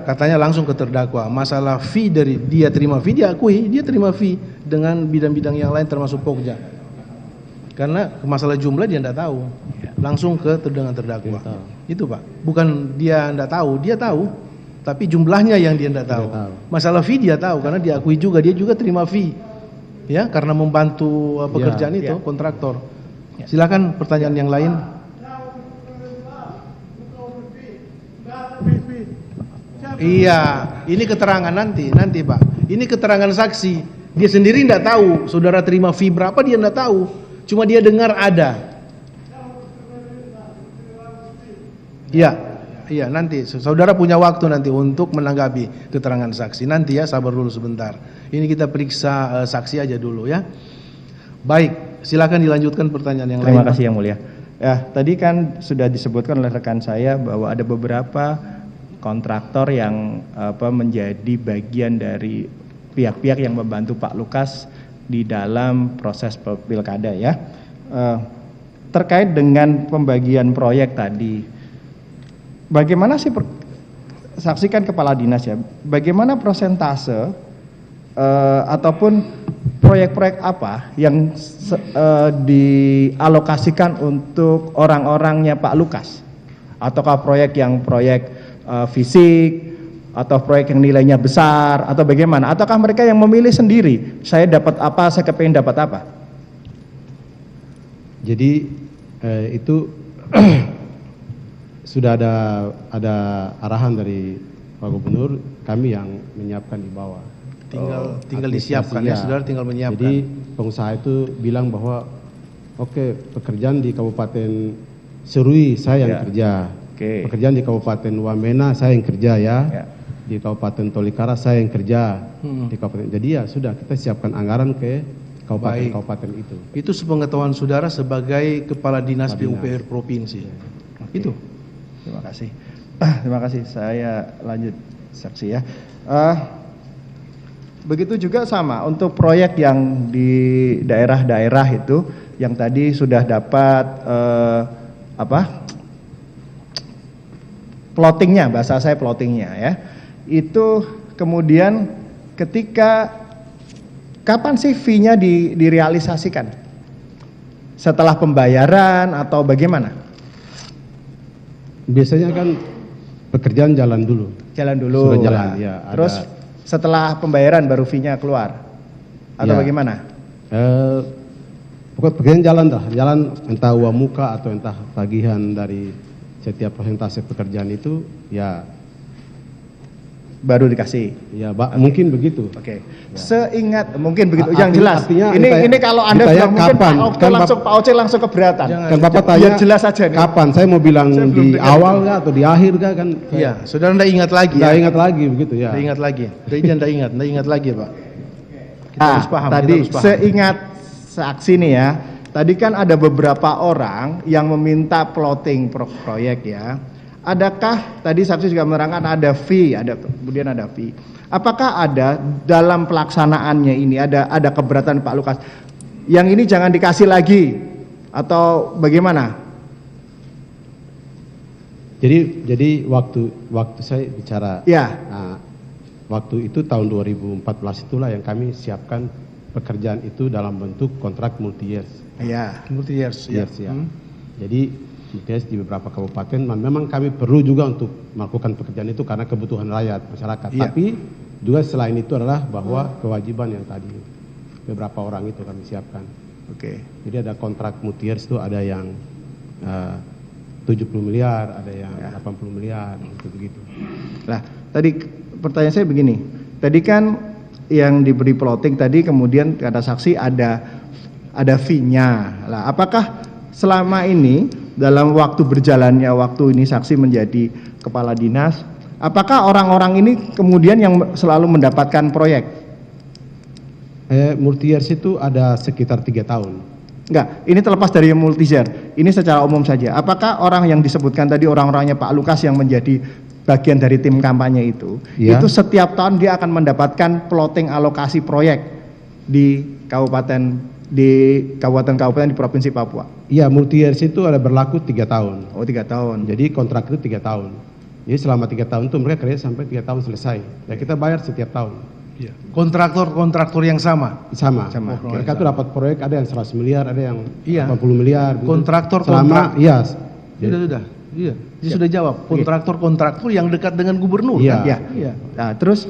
Katanya langsung ke terdakwa. Masalah fee dari dia terima fee, dia akui dia terima fee dengan bidang-bidang yang lain termasuk Pokja. Karena masalah jumlah dia tidak tahu, langsung ke dengan terdakwa. Itu Pak, bukan dia tidak tahu, dia tahu, tapi jumlahnya yang dia tidak tahu. Masalah fee dia tahu karena dia akui juga, dia juga terima fee, ya karena membantu pekerjaan itu kontraktor. Silakan pertanyaan yang lain. Iya, ini keterangan nanti Pak. Ini keterangan saksi. Dia sendiri tidak tahu, saudara terima fee berapa dia tidak tahu. Cuma dia dengar ada. Iya nanti saudara punya waktu nanti untuk menanggapi keterangan saksi. Nanti ya, sabar dulu sebentar. Ini kita periksa saksi aja dulu ya. Baik, silakan dilanjutkan pertanyaan yang lain. Terima kasih yang mulia. Ya, tadi kan sudah disebutkan oleh rekan saya bahwa ada beberapa kontraktor yang menjadi bagian dari pihak-pihak yang membantu Pak Lukas di dalam proses pilkada ya. Terkait dengan pembagian proyek tadi, bagaimana sih saksikan kepala dinas ya, bagaimana persentase ataupun proyek-proyek apa yang dialokasikan untuk orang-orangnya Pak Lukas? Ataukah proyek fisik atau proyek yang nilainya besar atau bagaimana? Ataukah mereka yang memilih sendiri, saya dapat apa, saya kepengen dapat apa? Jadi itu sudah ada arahan dari Pak Gubernur, kami yang menyiapkan di bawah. Tinggal disiapkan ya, saudara tinggal menyiapkan. Jadi pengusaha itu bilang bahwa oke, pekerjaan di Kabupaten Serui saya yang kerja. Oke. Pekerjaan di Kabupaten Wamena saya yang kerja ya. Ya. Di Kabupaten Tolikara saya yang kerja. Di Kabupaten. Jadi ya sudah kita siapkan anggaran ke kabupaten itu. Itu sepengetahuan saudara sebagai kepala dinas PUPR provinsi. Itu. Terima kasih. Terima kasih. Saya lanjut saksi ya. Begitu juga sama untuk proyek yang di daerah-daerah itu yang tadi sudah dapat plottingnya, bahasa saya plottingnya ya. Itu kemudian ketika kapan sih fee-nya direalisasikan? Setelah pembayaran atau bagaimana? Biasanya kan pekerjaan jalan dulu. Jalan dulu. Sudah jalan, Nah, ya, terus ada. setelah pembayaran baru fee-nya keluar atau Ya. bagaimana? Pokoknya pekerjaan jalan dah, jalan entah uang muka atau entah tagihan dari setiap persentase pekerjaan itu ya Baru dikasih. ya mungkin begitu. Oke. Seingat mungkin begitu. Yang Artinya- jelas. artinya Ini kalau Anda ditanya bilang mungkin kapan? Pak Oce langsung keberatan. Kan Bapak Biar tanya jelas aja nih. kapan? Saya mau bilang Saya belum di dengar awal itu. kah atau di akhir kah kan? Iya, saudara tidak ingat lagi Nggak ya. ingat lagi begitu ya. Tidak ingat lagi. Dia tidak ingat lagi Pak. Kita harus paham. Tadi kita harus paham. seingat saksi nih ya. Tadi kan ada beberapa orang yang meminta plotting proyek ya. Adakah tadi saksi juga menerangkan ada fee, kemudian ada fee. Apakah ada dalam pelaksanaannya ini ada keberatan Pak Lukas? Yang ini jangan dikasih lagi atau bagaimana? Jadi waktu saya bicara, Ya. nah, waktu itu tahun 2014 itulah yang kami siapkan pekerjaan itu dalam bentuk kontrak multi years. Ya. Multi years, ya. Yes, ya. Jadi multi-years di beberapa kabupaten, memang kami perlu juga untuk melakukan pekerjaan itu karena kebutuhan rakyat masyarakat. Iya. Tapi juga selain itu adalah bahwa kewajiban yang tadi beberapa orang itu kami siapkan. Oke. Jadi ada kontrak multi-years itu ada yang 70 miliar, ada yang 80 miliar, begitu. Nah, tadi pertanyaan saya begini. Tadi kan yang diberi plotting tadi kemudian kata saksi ada fee-nya. Lah, apakah selama ini dalam waktu berjalannya waktu ini saksi menjadi kepala dinas, apakah orang-orang ini kemudian yang selalu mendapatkan proyek? Multi-years itu ada sekitar 3 tahun. Enggak, ini terlepas dari yang multi-year. Ini secara umum saja. Apakah orang yang disebutkan tadi orang-orangnya Pak Lukas yang menjadi bagian dari tim kampanye itu, Ya. itu setiap tahun dia akan mendapatkan plotting alokasi proyek di kabupaten di Provinsi Papua. Iya, multi-years itu ada berlaku 3 tahun. Oh, 3 tahun. Jadi kontrak itu 3 tahun. Jadi selama 3 tahun itu mereka kerja sampai 3 tahun selesai. Dan kita bayar setiap tahun. Iya. Kontraktor yang sama. Sama. Sama. Mereka tuh dapat proyek ada yang 100 miliar, ada yang Iya. 80 miliar. Gitu. Kontraktor selama, iya. Sudah. Iya. Dia sudah jawab. Kontraktor yang dekat dengan gubernur. Iya. Kan? Ya. Iya. Nah, terus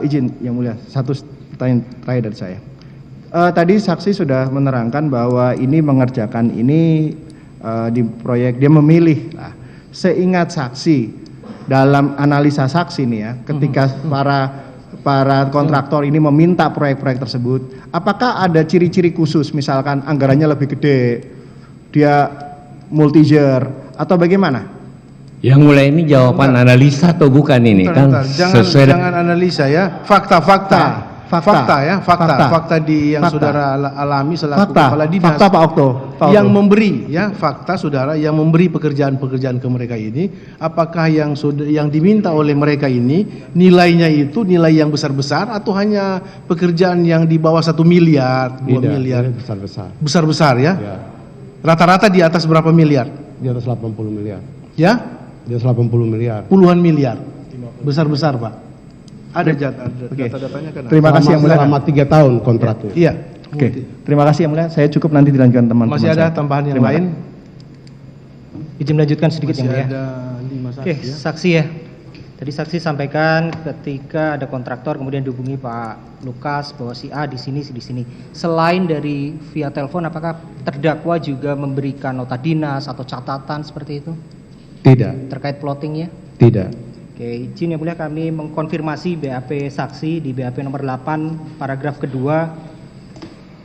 izin yang mulia, satu pertanyaan terakhir dari saya. Tadi saksi sudah menerangkan bahwa ini mengerjakan ini di proyek dia memilih. Nah, seingat saksi dalam analisa saksi nih ya, ketika para kontraktor ini meminta proyek-proyek tersebut, apakah ada ciri-ciri khusus, misalkan anggarannya lebih gede, dia multi-year atau bagaimana? Yang mulai ini jawaban analisa atau bukan ini kan? Jangan analisa ya, fakta ya, fakta yang saudara alami selaku kepala dinas. Fakta Pak Okto. Yang memberi ya, fakta saudara yang memberi pekerjaan-pekerjaan ke mereka ini, apakah yang diminta oleh mereka ini nilainya itu nilai yang besar-besar atau hanya pekerjaan yang di bawah 1 miliar, 2 miliar? Besar-besar. Besar-besar ya? Ya. Rata-rata di atas berapa miliar? Di atas 80 miliar. Ya? Di atas 80 miliar. Puluhan miliar. Besar-besar, Pak. Ada data-datanya kan? Terima kasih yang mulia. Selama 3 tahun kontraknya. Iya. Oke. Terima kasih yang mulia. Saya cukup nanti dilanjutkan teman-teman. Masih ada saya. tambahan yang Terima lain? Izin melanjutkan sedikit Masih yang mulia. ada 5 saksi Oke, ya. saksi ya. Tadi saksi sampaikan ketika ada kontraktor kemudian dihubungi Pak Lukas bahwa si A di sini, si di sini. Selain dari via telepon, apakah terdakwa juga memberikan nota dinas atau catatan seperti itu Tidak. terkait plottingnya? Tidak. Oke, izin yang mulia kami mengkonfirmasi BAP saksi di BAP nomor 8 paragraf kedua.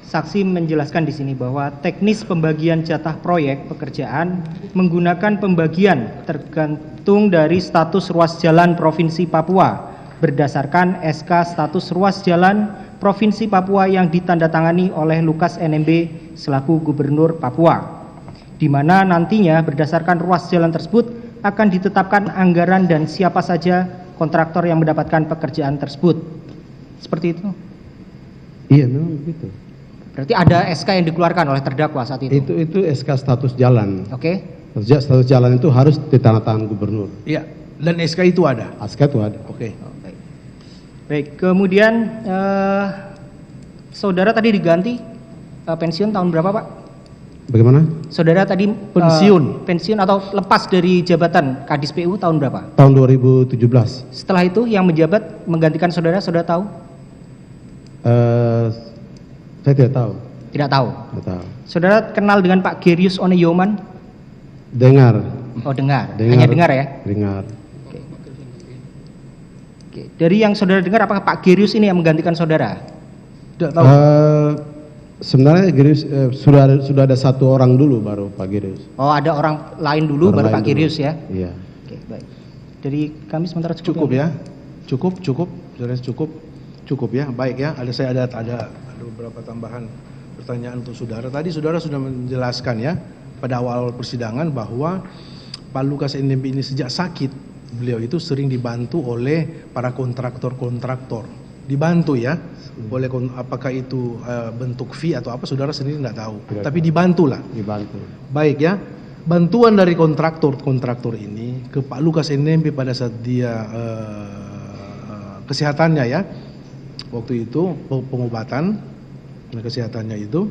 Saksi menjelaskan di sini bahwa teknis pembagian jatah proyek pekerjaan menggunakan pembagian tergantung dari status ruas jalan Provinsi Papua berdasarkan SK status ruas jalan Provinsi Papua yang ditandatangani oleh Lukas NMB selaku Gubernur Papua, di mana nantinya berdasarkan ruas jalan tersebut akan ditetapkan anggaran dan siapa saja kontraktor yang mendapatkan pekerjaan tersebut. Seperti itu. Iya, memang begitu. Berarti ada SK yang dikeluarkan oleh terdakwa saat itu. Itu SK status jalan. Oke. Status jalan itu harus ditandatangani gubernur. Iya. Dan SK itu ada. SK itu ada. Oke. Baik, kemudian saudara tadi diganti pensiun tahun berapa, Pak? Bagaimana? Saudara tadi pensiun atau lepas dari jabatan Kadis PU tahun berapa? Tahun 2017. Setelah itu yang menjabat menggantikan saudara tahu? Saya tidak tahu. Tidak tahu. Tidak tahu. Saudara kenal dengan Pak Gerius Oneyoman? Dengar. Oh, dengar. Hanya dengar ya? Dengar. Oke. Dari yang saudara dengar, apakah Pak Gerius ini yang menggantikan saudara? Tidak tahu. Sebenarnya Gerius sudah ada satu orang dulu baru Pak Gerius. Oh, ada orang lain dulu baru Pak Gerius ya? Iya. Oke, baik. Dari kami sementara Cukup ya. Cukup. Saudara cukup ya. Baik ya. Ada beberapa tambahan pertanyaan untuk saudara. Tadi saudara sudah menjelaskan ya pada awal persidangan bahwa Pak Lukas NMB ini sejak sakit beliau itu sering dibantu oleh para kontraktor. Dibantu ya. Oleh apakah itu bentuk fee atau apa saudara sendiri tidak tahu. Tapi dibantu lah. Dibantu. Baik ya. bantuan dari kontraktor ini ke Pak Lukas NMB pada saat dia kesehatannya ya, waktu itu pengobatan kesehatannya itu,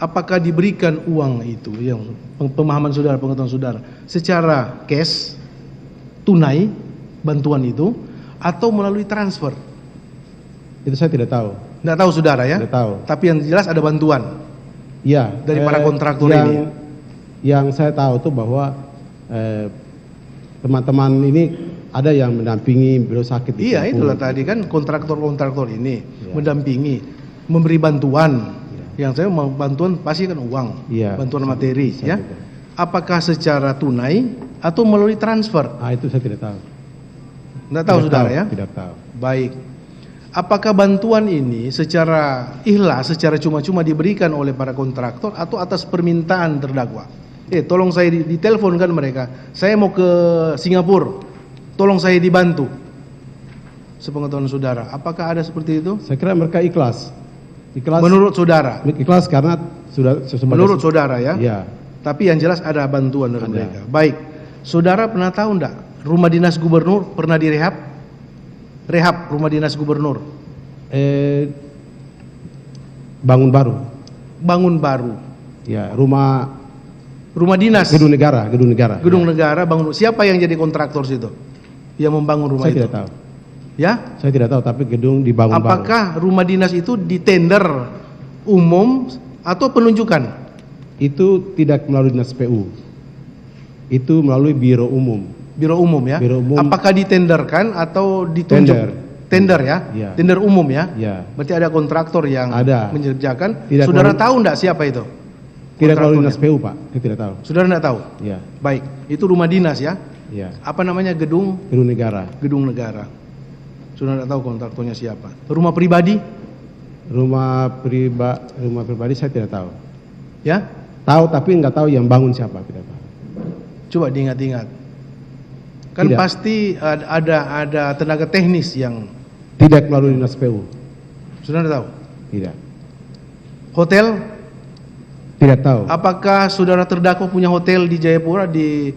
apakah diberikan uang itu yang pemahaman saudara, pengetahuan saudara secara cash tunai bantuan itu atau melalui transfer? Itu saya tidak tahu. Tidak tahu saudara ya? Tidak tahu. Tapi yang jelas ada bantuan. Iya. Dari para kontraktor ini. Yang saya tahu tuh bahwa teman-teman ini ada yang mendampingi beliau sakit. Iya, itulah tadi kan kontraktor ini mendampingi, memberi bantuan. Yang saya mau bantuan pasti kan uang, bantuan materi ya. Apakah secara tunai atau melalui transfer? Itu saya tidak tahu. Tidak tahu saudara ya? Tidak tahu. Baik. Apakah bantuan ini secara ikhlas, secara cuma-cuma diberikan oleh para kontraktor atau atas permintaan terdakwa? Tolong saya diteleponkan mereka. Saya mau ke Singapura. Tolong saya dibantu. Sepengetahuan saudara, apakah ada seperti itu? Saya kira mereka ikhlas. Ikhlas. Menurut saudara? Ikhlas karena sudah menurut saudara ya? Iya. Tapi yang jelas ada bantuan dari mereka. Baik. Saudara pernah tahu enggak rumah dinas gubernur pernah direhab? Rehab rumah dinas gubernur. Bangun baru. Bangun baru. Ya, rumah dinas. Gedung negara. Gedung negara bangun. Siapa yang jadi kontraktor situ? Yang membangun rumah itu? Saya tidak tahu. Ya? Saya tidak tahu, tapi gedung dibangun baru. Apakah rumah dinas itu ditender umum atau penunjukan? Itu tidak melalui dinas PU. Itu melalui biro umum. Biro umum ya? Biro umum. Apakah ditenderkan atau ditunjuk? Tender ya? Ya. Tender umum ya? Ya. Berarti ada kontraktor yang mengerjakan. Tidak saudara tahu enggak siapa itu? Tidak melalui dinas PU, Pak. Saya tidak tahu. Saudara enggak tahu? Ya. Baik, itu rumah dinas ya? Ya. Apa namanya gedung? Gedung negara. Gedung negara. Saudara enggak tahu kontraktornya siapa? Rumah pribadi? Rumah pribadi saya tidak tahu. Ya? Tahu tapi enggak tahu yang bangun siapa, tidak tahu. Coba diingat-ingat. Kan tidak. Pasti ada tenaga teknis yang tidak melalui dinas PU. Saudara tahu? Tidak. Hotel? Tidak tahu. Apakah saudara terdakwa punya hotel di Jayapura, di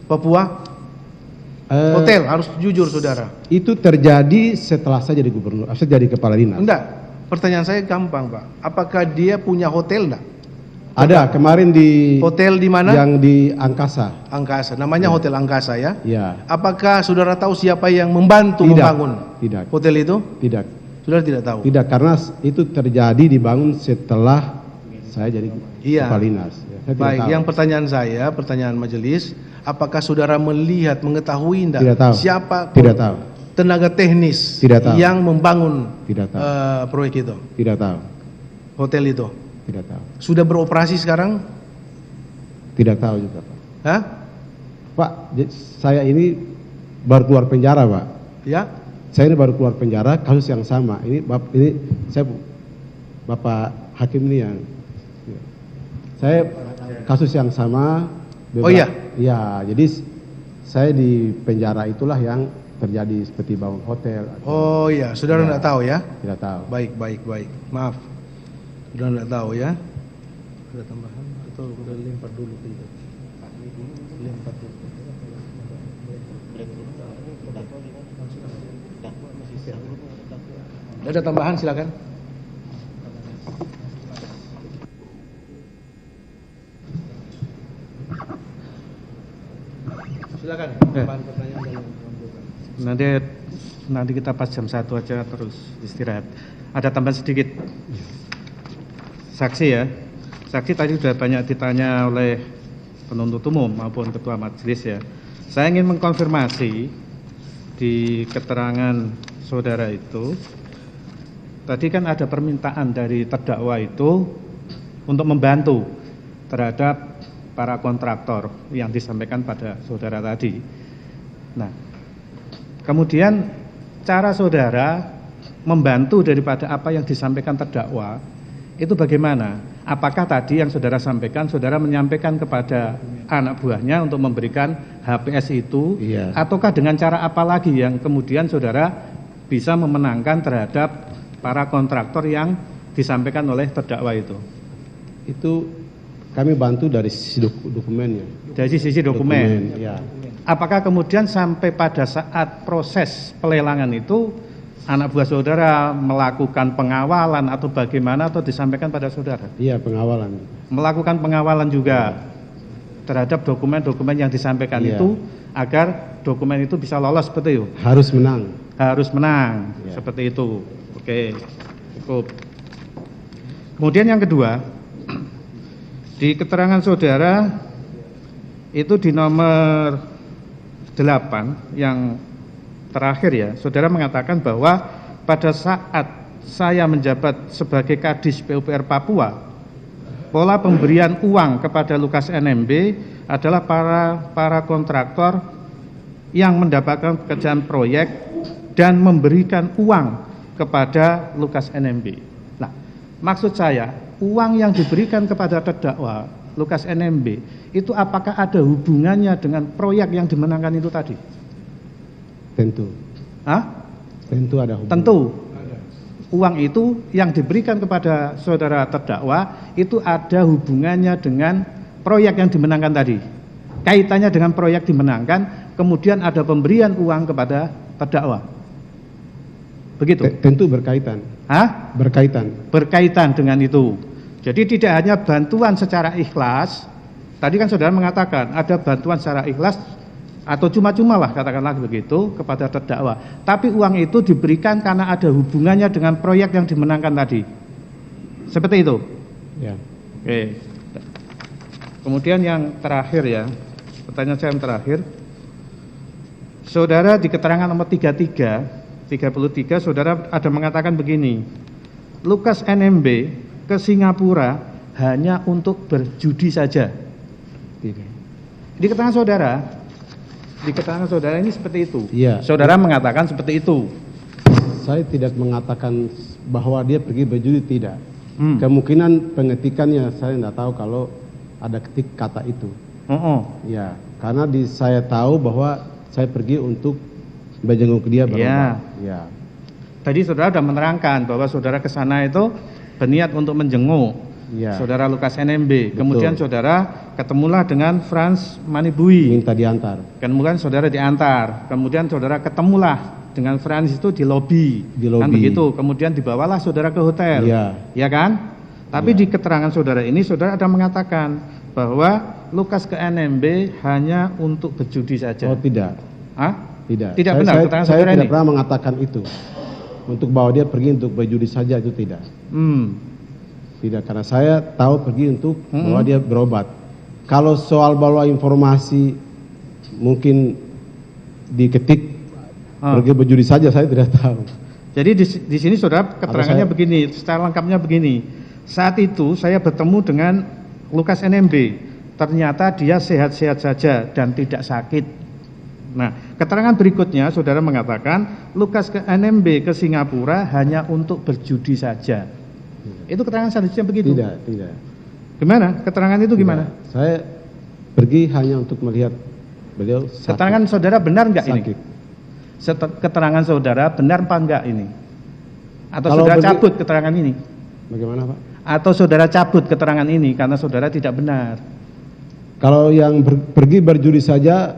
Papua? Hotel, harus jujur saudara. Itu terjadi setelah saya jadi gubernur, saya jadi kepala dinas. Enggak, pertanyaan saya gampang Pak. Apakah dia punya hotel enggak? Ada, kemarin di hotel di mana? Yang di Angkasa. Angkasa, namanya Hotel Angkasa ya? Ya. Apakah saudara tahu siapa yang membantu membangun Tidak. hotel itu? Tidak. Saudara tidak tahu? Tidak, karena itu terjadi dibangun setelah saya jadi kepala dinas. Ya, saya baik, tahu. yang pertanyaan majelis, apakah saudara melihat, mengetahui enggak tidak tahu. Siapa tidak tahu. tenaga teknis tidak tahu. yang membangun tidak tahu. Proyek itu? Tidak tahu. Hotel itu? Tidak tahu. Sudah beroperasi sekarang? Tidak tahu juga, Pak. Hah? Pak, saya ini baru keluar penjara, Pak. Ya. Saya ini baru keluar penjara, kasus yang sama. Ini saya Bapak Hakim ini yang saya kasus yang sama. Oh iya? Ya, jadi saya di penjara itulah yang terjadi seperti bangun hotel. Oh iya, saudara tidak tahu ya? Tidak tahu. Baik. Maaf. Sudah tidak tahu ya? Ada tambahan atau sudah lempar dulu ke itu? Lempar dulu. Ada tambahan silakan. Silakan. Tambahan pertanyaan dan nanti kita pas jam 1 aja terus istirahat. Ada tambahan sedikit. Saksi ya, saksi tadi sudah banyak ditanya oleh penuntut umum maupun ketua majelis ya. Saya ingin mengkonfirmasi di keterangan saudara itu, tadi kan ada permintaan dari terdakwa itu untuk membantu terhadap para kontraktor yang disampaikan pada saudara tadi. Nah, kemudian cara saudara membantu daripada apa yang disampaikan terdakwa itu bagaimana? Apakah tadi yang saudara sampaikan, saudara menyampaikan kepada anak buahnya untuk memberikan HPS itu, ataukah dengan cara apa lagi yang kemudian saudara bisa memenangkan terhadap para kontraktor yang disampaikan oleh terdakwa itu? Itu Kami bantu dari sisi dokumennya. Dari sisi dokumen. Ya. Apakah kemudian sampai pada saat proses pelelangan itu anak buah saudara melakukan pengawalan atau bagaimana atau disampaikan pada saudara? Iya, pengawalan. Melakukan pengawalan juga terhadap dokumen-dokumen yang disampaikan itu agar dokumen itu bisa lolos seperti itu. Harus menang. Harus menang seperti itu. Oke, cukup. Kemudian yang kedua, di keterangan saudara itu di nomor 8 yang terakhir ya, saudara mengatakan bahwa pada saat saya menjabat sebagai Kadis PUPR Papua, pola pemberian uang kepada Lukas NMB adalah para kontraktor yang mendapatkan pekerjaan proyek dan memberikan uang kepada Lukas NMB. Nah, maksud saya, uang yang diberikan kepada terdakwa Lukas NMB itu apakah ada hubungannya dengan proyek yang dimenangkan itu tadi? Tentu. Hah? Tentu ada hubungan. Tentu. Uang itu yang diberikan kepada saudara terdakwa itu ada hubungannya dengan proyek yang dimenangkan tadi. Kaitannya dengan proyek dimenangkan, kemudian ada pemberian uang kepada terdakwa. Begitu? Tentu berkaitan. Hah? Berkaitan. Berkaitan dengan itu. Jadi tidak hanya bantuan secara ikhlas, tadi kan saudara mengatakan ada bantuan secara ikhlas atau cuma-cuma lah katakanlah begitu kepada terdakwa. Tapi uang itu diberikan karena ada hubungannya dengan proyek yang dimenangkan tadi. Seperti itu? Ya. Oke. Kemudian yang terakhir ya, pertanyaan saya yang terakhir. Saudara di keterangan nomor 33, saudara ada mengatakan begini, Lukas NMB ke Singapura hanya untuk berjudi saja. Tidak. Di keterangan saudara ini seperti itu. Iya. Saudara mengatakan seperti itu. Saya tidak mengatakan bahwa dia pergi berjudi, tidak. Kemungkinan pengetikannya saya tidak tahu kalau ada ketik kata itu. Ya, karena saya tahu bahwa saya pergi untuk berjenguk dia berobat. Ya. Tadi saudara sudah menerangkan bahwa saudara ke sana itu berniat untuk menjenguk saudara Lukas NMB. Kemudian saudara ketemulah dengan Frans Manibui. Minta diantar. Kemudian saudara diantar. Kemudian saudara ketemulah dengan Frans itu di lobi. Kan lobi. begitu. Kemudian dibawalah saudara ke hotel. Ya kan? Tapi di keterangan saudara ini saudara ada mengatakan bahwa Lukas ke NMB hanya untuk berjudi saja. Oh, tidak. Hah? Tidak. Tidak benar keterangan saya saudara tidak ini? pernah mengatakan itu. Untuk bahwa dia pergi untuk berjudi saja, itu tidak. Tidak, karena saya tahu pergi untuk bahwa dia berobat. Kalau soal bahwa informasi mungkin diketik pergi berjudi saja, saya tidak tahu. Jadi di sini saudara keterangannya begini, secara lengkapnya begini. Saat itu saya bertemu dengan Lukas NMB. Ternyata dia sehat-sehat saja dan tidak sakit. Nah, keterangan berikutnya saudara mengatakan Lukas ke NMB ke Singapura hanya untuk berjudi saja. Itu keterangan selanjutnya begitu? Tidak. Gimana? Keterangan itu gimana? Saya pergi hanya untuk melihat beliau sakit. Keterangan saudara benar enggak ini? Sakit. Keterangan saudara benar apa enggak ini? Atau Kalau saudara cabut keterangan ini? Bagaimana, Pak? Atau saudara cabut keterangan ini karena saudara tidak benar? Kalau yang pergi berjudi saja,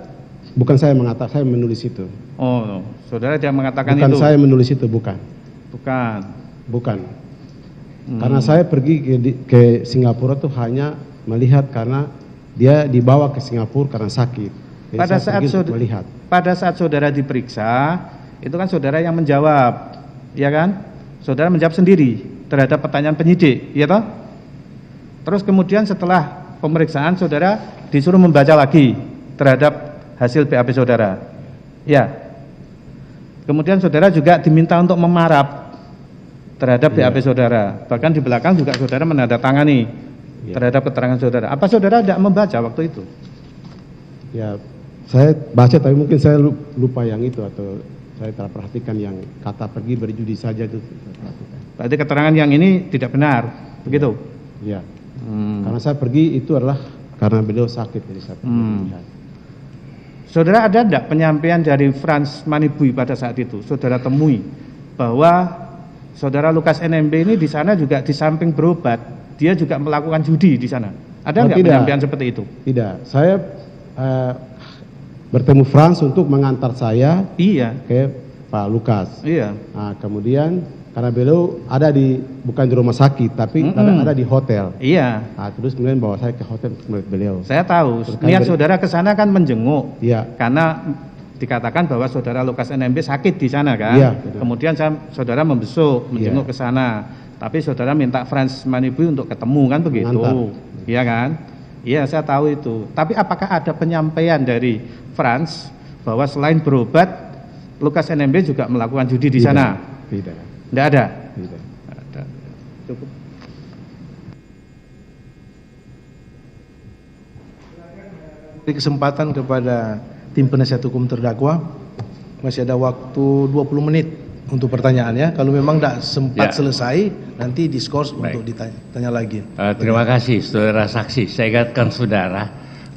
bukan saya mengatakan, saya menulis itu. Oh, saudara tidak mengatakan bukan itu? Bukan saya menulis itu, bukan. Bukan. Karena saya pergi ke Singapura tuh hanya melihat karena dia dibawa ke Singapura karena sakit. Jadi pada saat saudara diperiksa, itu kan saudara yang menjawab, ya kan? Saudara menjawab sendiri terhadap pertanyaan penyidik, ya toh? Terus kemudian setelah pemeriksaan saudara disuruh membaca lagi terhadap hasil BAP saudara. Ya. Kemudian saudara juga diminta untuk memarap terhadap BAP saudara. Bahkan di belakang juga saudara menandatangani terhadap keterangan saudara. Apa saudara tidak membaca waktu itu? Ya, saya baca tapi mungkin saya lupa yang itu atau saya tidak perhatikan yang kata pergi berjudi saja itu. Berarti keterangan yang ini tidak benar, begitu? Ya. Karena saya pergi itu adalah karena beliau sakit, jadi saya pergi. Saudara ada tidak penyampaian dari Frans Manibui pada saat itu? Saudara temui bahwa saudara Lukas NMB ini di sana juga di samping berobat, dia juga melakukan judi di sana. Ada nggak penyampaian seperti itu? Tidak, saya bertemu Frans untuk mengantar saya ke Pak Lukas. Iya. Nah, kemudian karena beliau ada bukan di rumah sakit, tapi ada di hotel. Iya. Nah, terus kemudian bawa saya ke hotel untuk melihat beliau. Saya tahu. Niat saudara ke sana kan menjenguk. Iya. Karena dikatakan bahwa saudara Lukas NMB sakit di sana kan. Iya. Kemudian saudara membesuk, menjenguk ke sana. Tapi saudara minta Frans Manibui untuk ketemu kan begitu. Iya kan? Iya, saya tahu itu. Tapi apakah ada penyampaian dari Frans bahwa selain berobat, Lukas NMB juga melakukan judi di sana? Tidak. Tidak ada? Tidak. Ada. Cukup. Beri kesempatan kepada tim penasihat hukum terdakwa. Masih ada waktu 20 menit untuk pertanyaannya. Kalau memang tidak sempat selesai, nanti diskors untuk ditanya lagi. Terima kasih saudara saksi. Saya ingatkan saudara,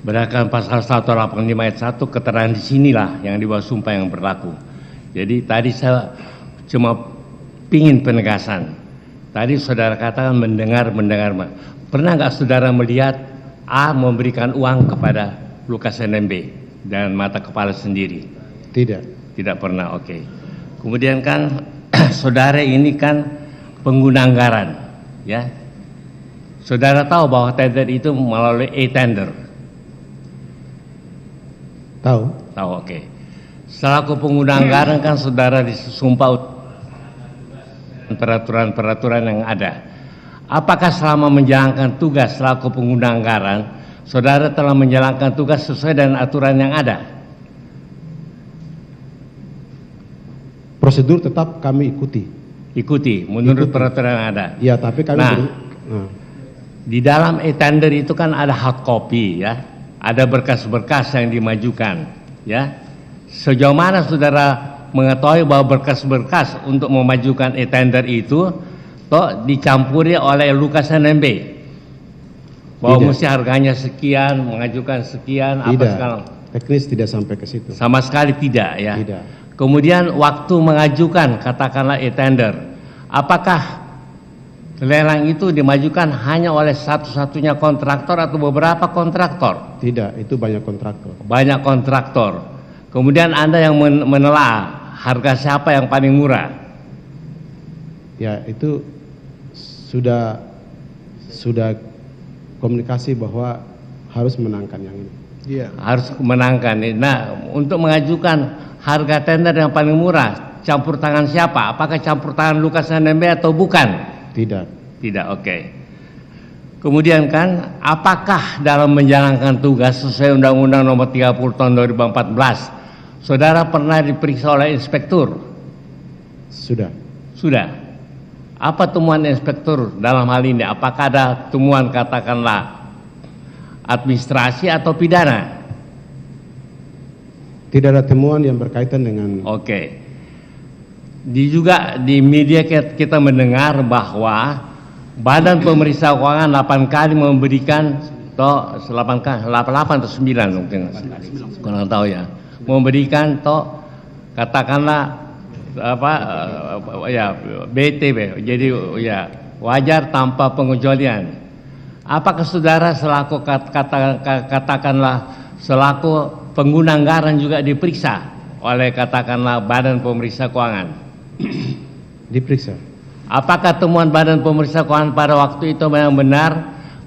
berdasarkan pasal 185 ayat 1 keterangan di sinilah yang di bawah sumpah yang berlaku. Jadi tadi saya cuma pingin penegasan. Tadi saudara katakan mendengar. Pernah nggak saudara melihat A memberikan uang kepada Lukas NMB dan mata kepala sendiri? Tidak. Tidak pernah, oke. Kemudian kan saudara ini kan pengguna anggaran, ya. Saudara tahu bahwa tender itu melalui e-tender? Tahu. Tahu, oke. Selaku pengguna anggaran kan saudara disumpah peraturan-peraturan yang ada. Apakah selama menjalankan tugas selaku pengguna anggaran, saudara telah menjalankan tugas sesuai dengan aturan yang ada? Prosedur tetap kami ikuti. Ikuti, menurut peraturan yang ada. Iya, tapi kami di dalam e-tender itu kan ada hard copy, ya, ada berkas-berkas yang dimajukan, ya. Sejauh mana saudara mengetahui bahwa berkas-berkas untuk memajukan e-tender itu toh dicampuri oleh Lukas NMB? Bahwa mesti harganya sekian, mengajukan sekian, apa sekarang? Teknis tidak sampai ke situ. Sama sekali tidak, ya. Tidak. Kemudian waktu mengajukan katakanlah e-tender, apakah lelang itu dimajukan hanya oleh satu-satunya kontraktor atau beberapa kontraktor? Tidak, itu banyak kontraktor. Banyak kontraktor. Kemudian Anda yang menelaah harga siapa yang paling murah? Ya, itu sudah komunikasi bahwa harus menangkan yang ini. Iya. Harus menangkan. Nah, untuk mengajukan harga tender yang paling murah, campur tangan siapa? Apakah campur tangan Lukas NMB atau bukan? Tidak. Tidak, oke. Kemudian kan, apakah dalam menjalankan tugas sesuai Undang-Undang Nomor 30 Tahun 2014, saudara pernah diperiksa oleh inspektur? Sudah. Sudah. Apa temuan inspektur dalam hal ini? Apakah ada temuan katakanlah administrasi atau pidana? Tidak ada temuan yang berkaitan dengan. Oke. Juga di media kita mendengar bahwa Badan Pemeriksa Keuangan 8 kali memberikan 8 atau 9 mungkin, kurang tahu ya, memberikan katakanlah BTP, jadi ya wajar tanpa pengecualian. Apakah saudara selaku katakanlah selaku pengguna anggaran juga diperiksa oleh katakanlah Badan Pemeriksa Keuangan? Diperiksa. Apakah temuan Badan Pemeriksa Keuangan pada waktu itu memang benar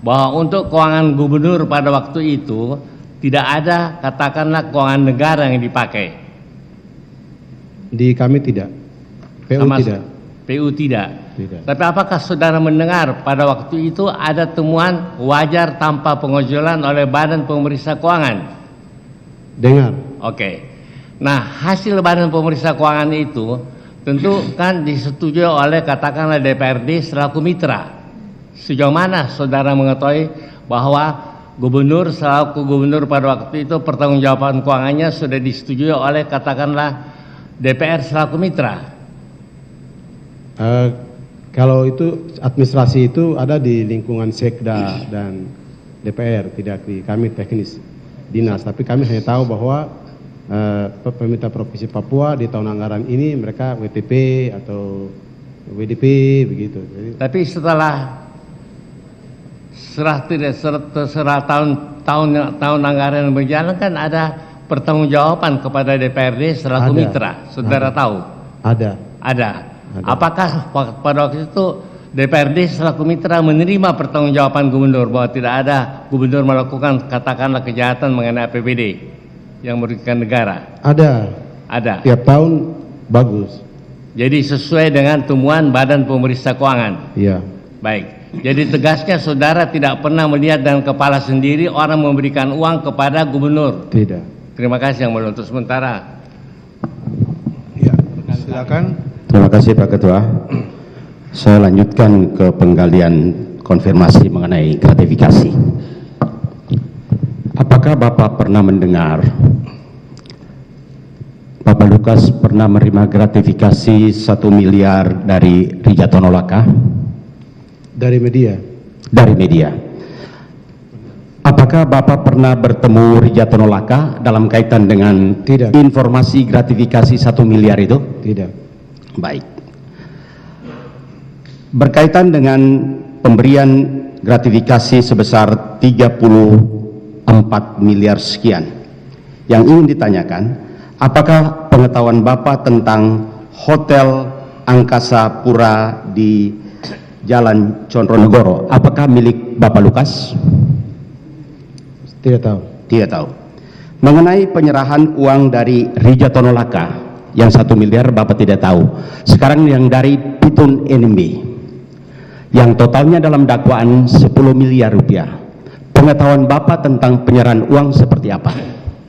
bahwa untuk keuangan gubernur pada waktu itu tidak ada katakanlah keuangan negara yang dipakai? Di kami tidak. PU tidak. PU tidak. Tidak. Tapi apakah saudara mendengar pada waktu itu ada temuan wajar tanpa pengecualian oleh Badan Pemeriksa Keuangan? Dengar. Oke. Nah, hasil Badan Pemeriksa Keuangan itu tentu kan disetujui oleh katakanlah DPRD selaku mitra. Sejauh mana saudara mengetahui bahwa gubernur selaku gubernur pada waktu itu pertanggungjawaban keuangannya sudah disetujui oleh katakanlah DPR selaku mitra? Kalau itu administrasi itu ada di lingkungan Sekda dan DPR, tidak di kami teknis dinas. Tapi kami hanya tahu bahwa pemerintah Provinsi Papua di tahun anggaran ini mereka WTP atau WDP begitu. Jadi, tapi setelah terserah tahun anggaran yang berjalan kan ada pertanggungjawaban kepada DPRD selaku Ada. mitra. Saudara tahu? Ada. Ada. Apakah pada waktu itu DPRD selaku mitra menerima pertanggungjawaban gubernur bahwa tidak ada gubernur melakukan katakanlah kejahatan mengenai APBD yang merugikan negara? Ada. Ada. Tiap tahun bagus. Jadi sesuai dengan temuan Badan Pemeriksa Keuangan. Iya. Baik. Jadi tegasnya saudara tidak pernah melihat dengan kepala sendiri orang memberikan uang kepada gubernur. Tidak. Terima kasih yang mulia. Untuk sementara. Ya, silakan. Terima kasih Pak Ketua. Saya lanjutkan ke penggalian konfirmasi mengenai gratifikasi. Apakah Bapak pernah mendengar Bapak Lukas pernah menerima gratifikasi 1 miliar dari Rijatono Laka? Dari media. Dari media. Apakah Bapak pernah bertemu Rijatono Laka dalam kaitan dengan informasi gratifikasi 1 miliar itu? Tidak. Baik. Berkaitan dengan pemberian gratifikasi sebesar 34 miliar sekian, yang ingin ditanyakan, apakah pengetahuan Bapak tentang Hotel Angkasa Pura di Jalan Condronegoro, apakah milik Bapak Lukas? Tidak tahu. Tidak tahu. Mengenai penyerahan uang dari Rijatono Laka yang 1 miliar Bapak tidak tahu. Sekarang yang dari Pitun NMB yang totalnya dalam dakwaan 10 miliar rupiah. Pengetahuan Bapak tentang penyerahan uang seperti apa?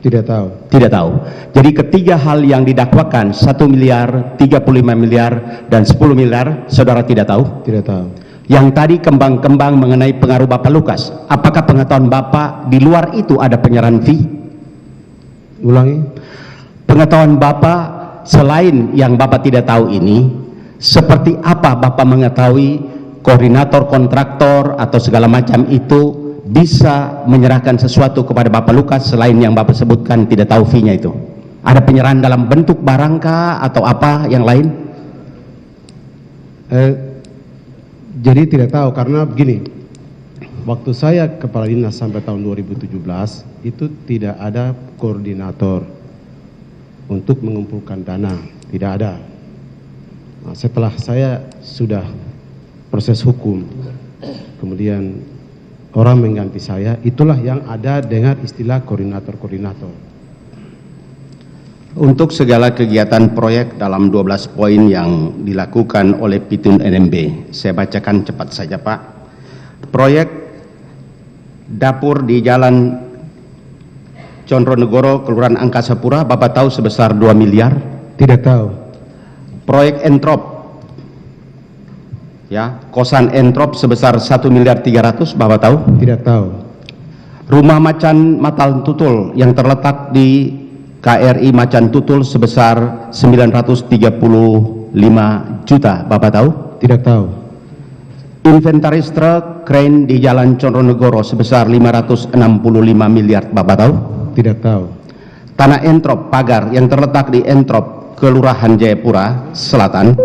Tidak tahu. Tidak tahu. Jadi ketiga hal yang didakwakan 1 miliar, 35 miliar, dan 10 miliar, saudara tidak tahu? Tidak tahu. Yang tadi kembang-kembang mengenai pengaruh Bapak Lukas, apakah pengetahuan Bapak di luar itu ada penyerahan fee? Ulangi. Pengetahuan Bapak selain yang Bapak tidak tahu ini, seperti apa Bapak mengetahui koordinator kontraktor atau segala macam itu bisa menyerahkan sesuatu kepada Bapak Lukas selain yang Bapak sebutkan tidak tahu fee-nya itu? Ada penyerahan dalam bentuk barangkah atau apa yang lain? Jadi tidak tahu karena begini, waktu saya kepala dinas sampai tahun 2017 itu tidak ada koordinator untuk mengumpulkan dana, tidak ada. Nah, setelah saya sudah proses hukum, kemudian orang mengganti saya, itulah yang ada dengan istilah koordinator-koordinator. Untuk segala kegiatan proyek dalam 12 poin yang dilakukan oleh Pitun NMB, saya bacakan cepat saja Pak. Proyek dapur di Jalan Condronegoro, Kelurahan Angkasa Pura, Bapak tahu sebesar 2 miliar? Tidak tahu. Proyek Entrop, ya, kosan Entrop sebesar 1 miliar 300, Bapak tahu? Tidak tahu. Rumah Macan Matal Tutul yang terletak di KRI Macan Tutul sebesar 935 juta, Bapak tahu? Tidak tahu. Inventaris truk crane di Jalan Condronegoro sebesar 565 miliar, Bapak tahu? Tidak tahu. Tanah Entrop pagar yang terletak di Entrop, Kelurahan Jayapura Selatan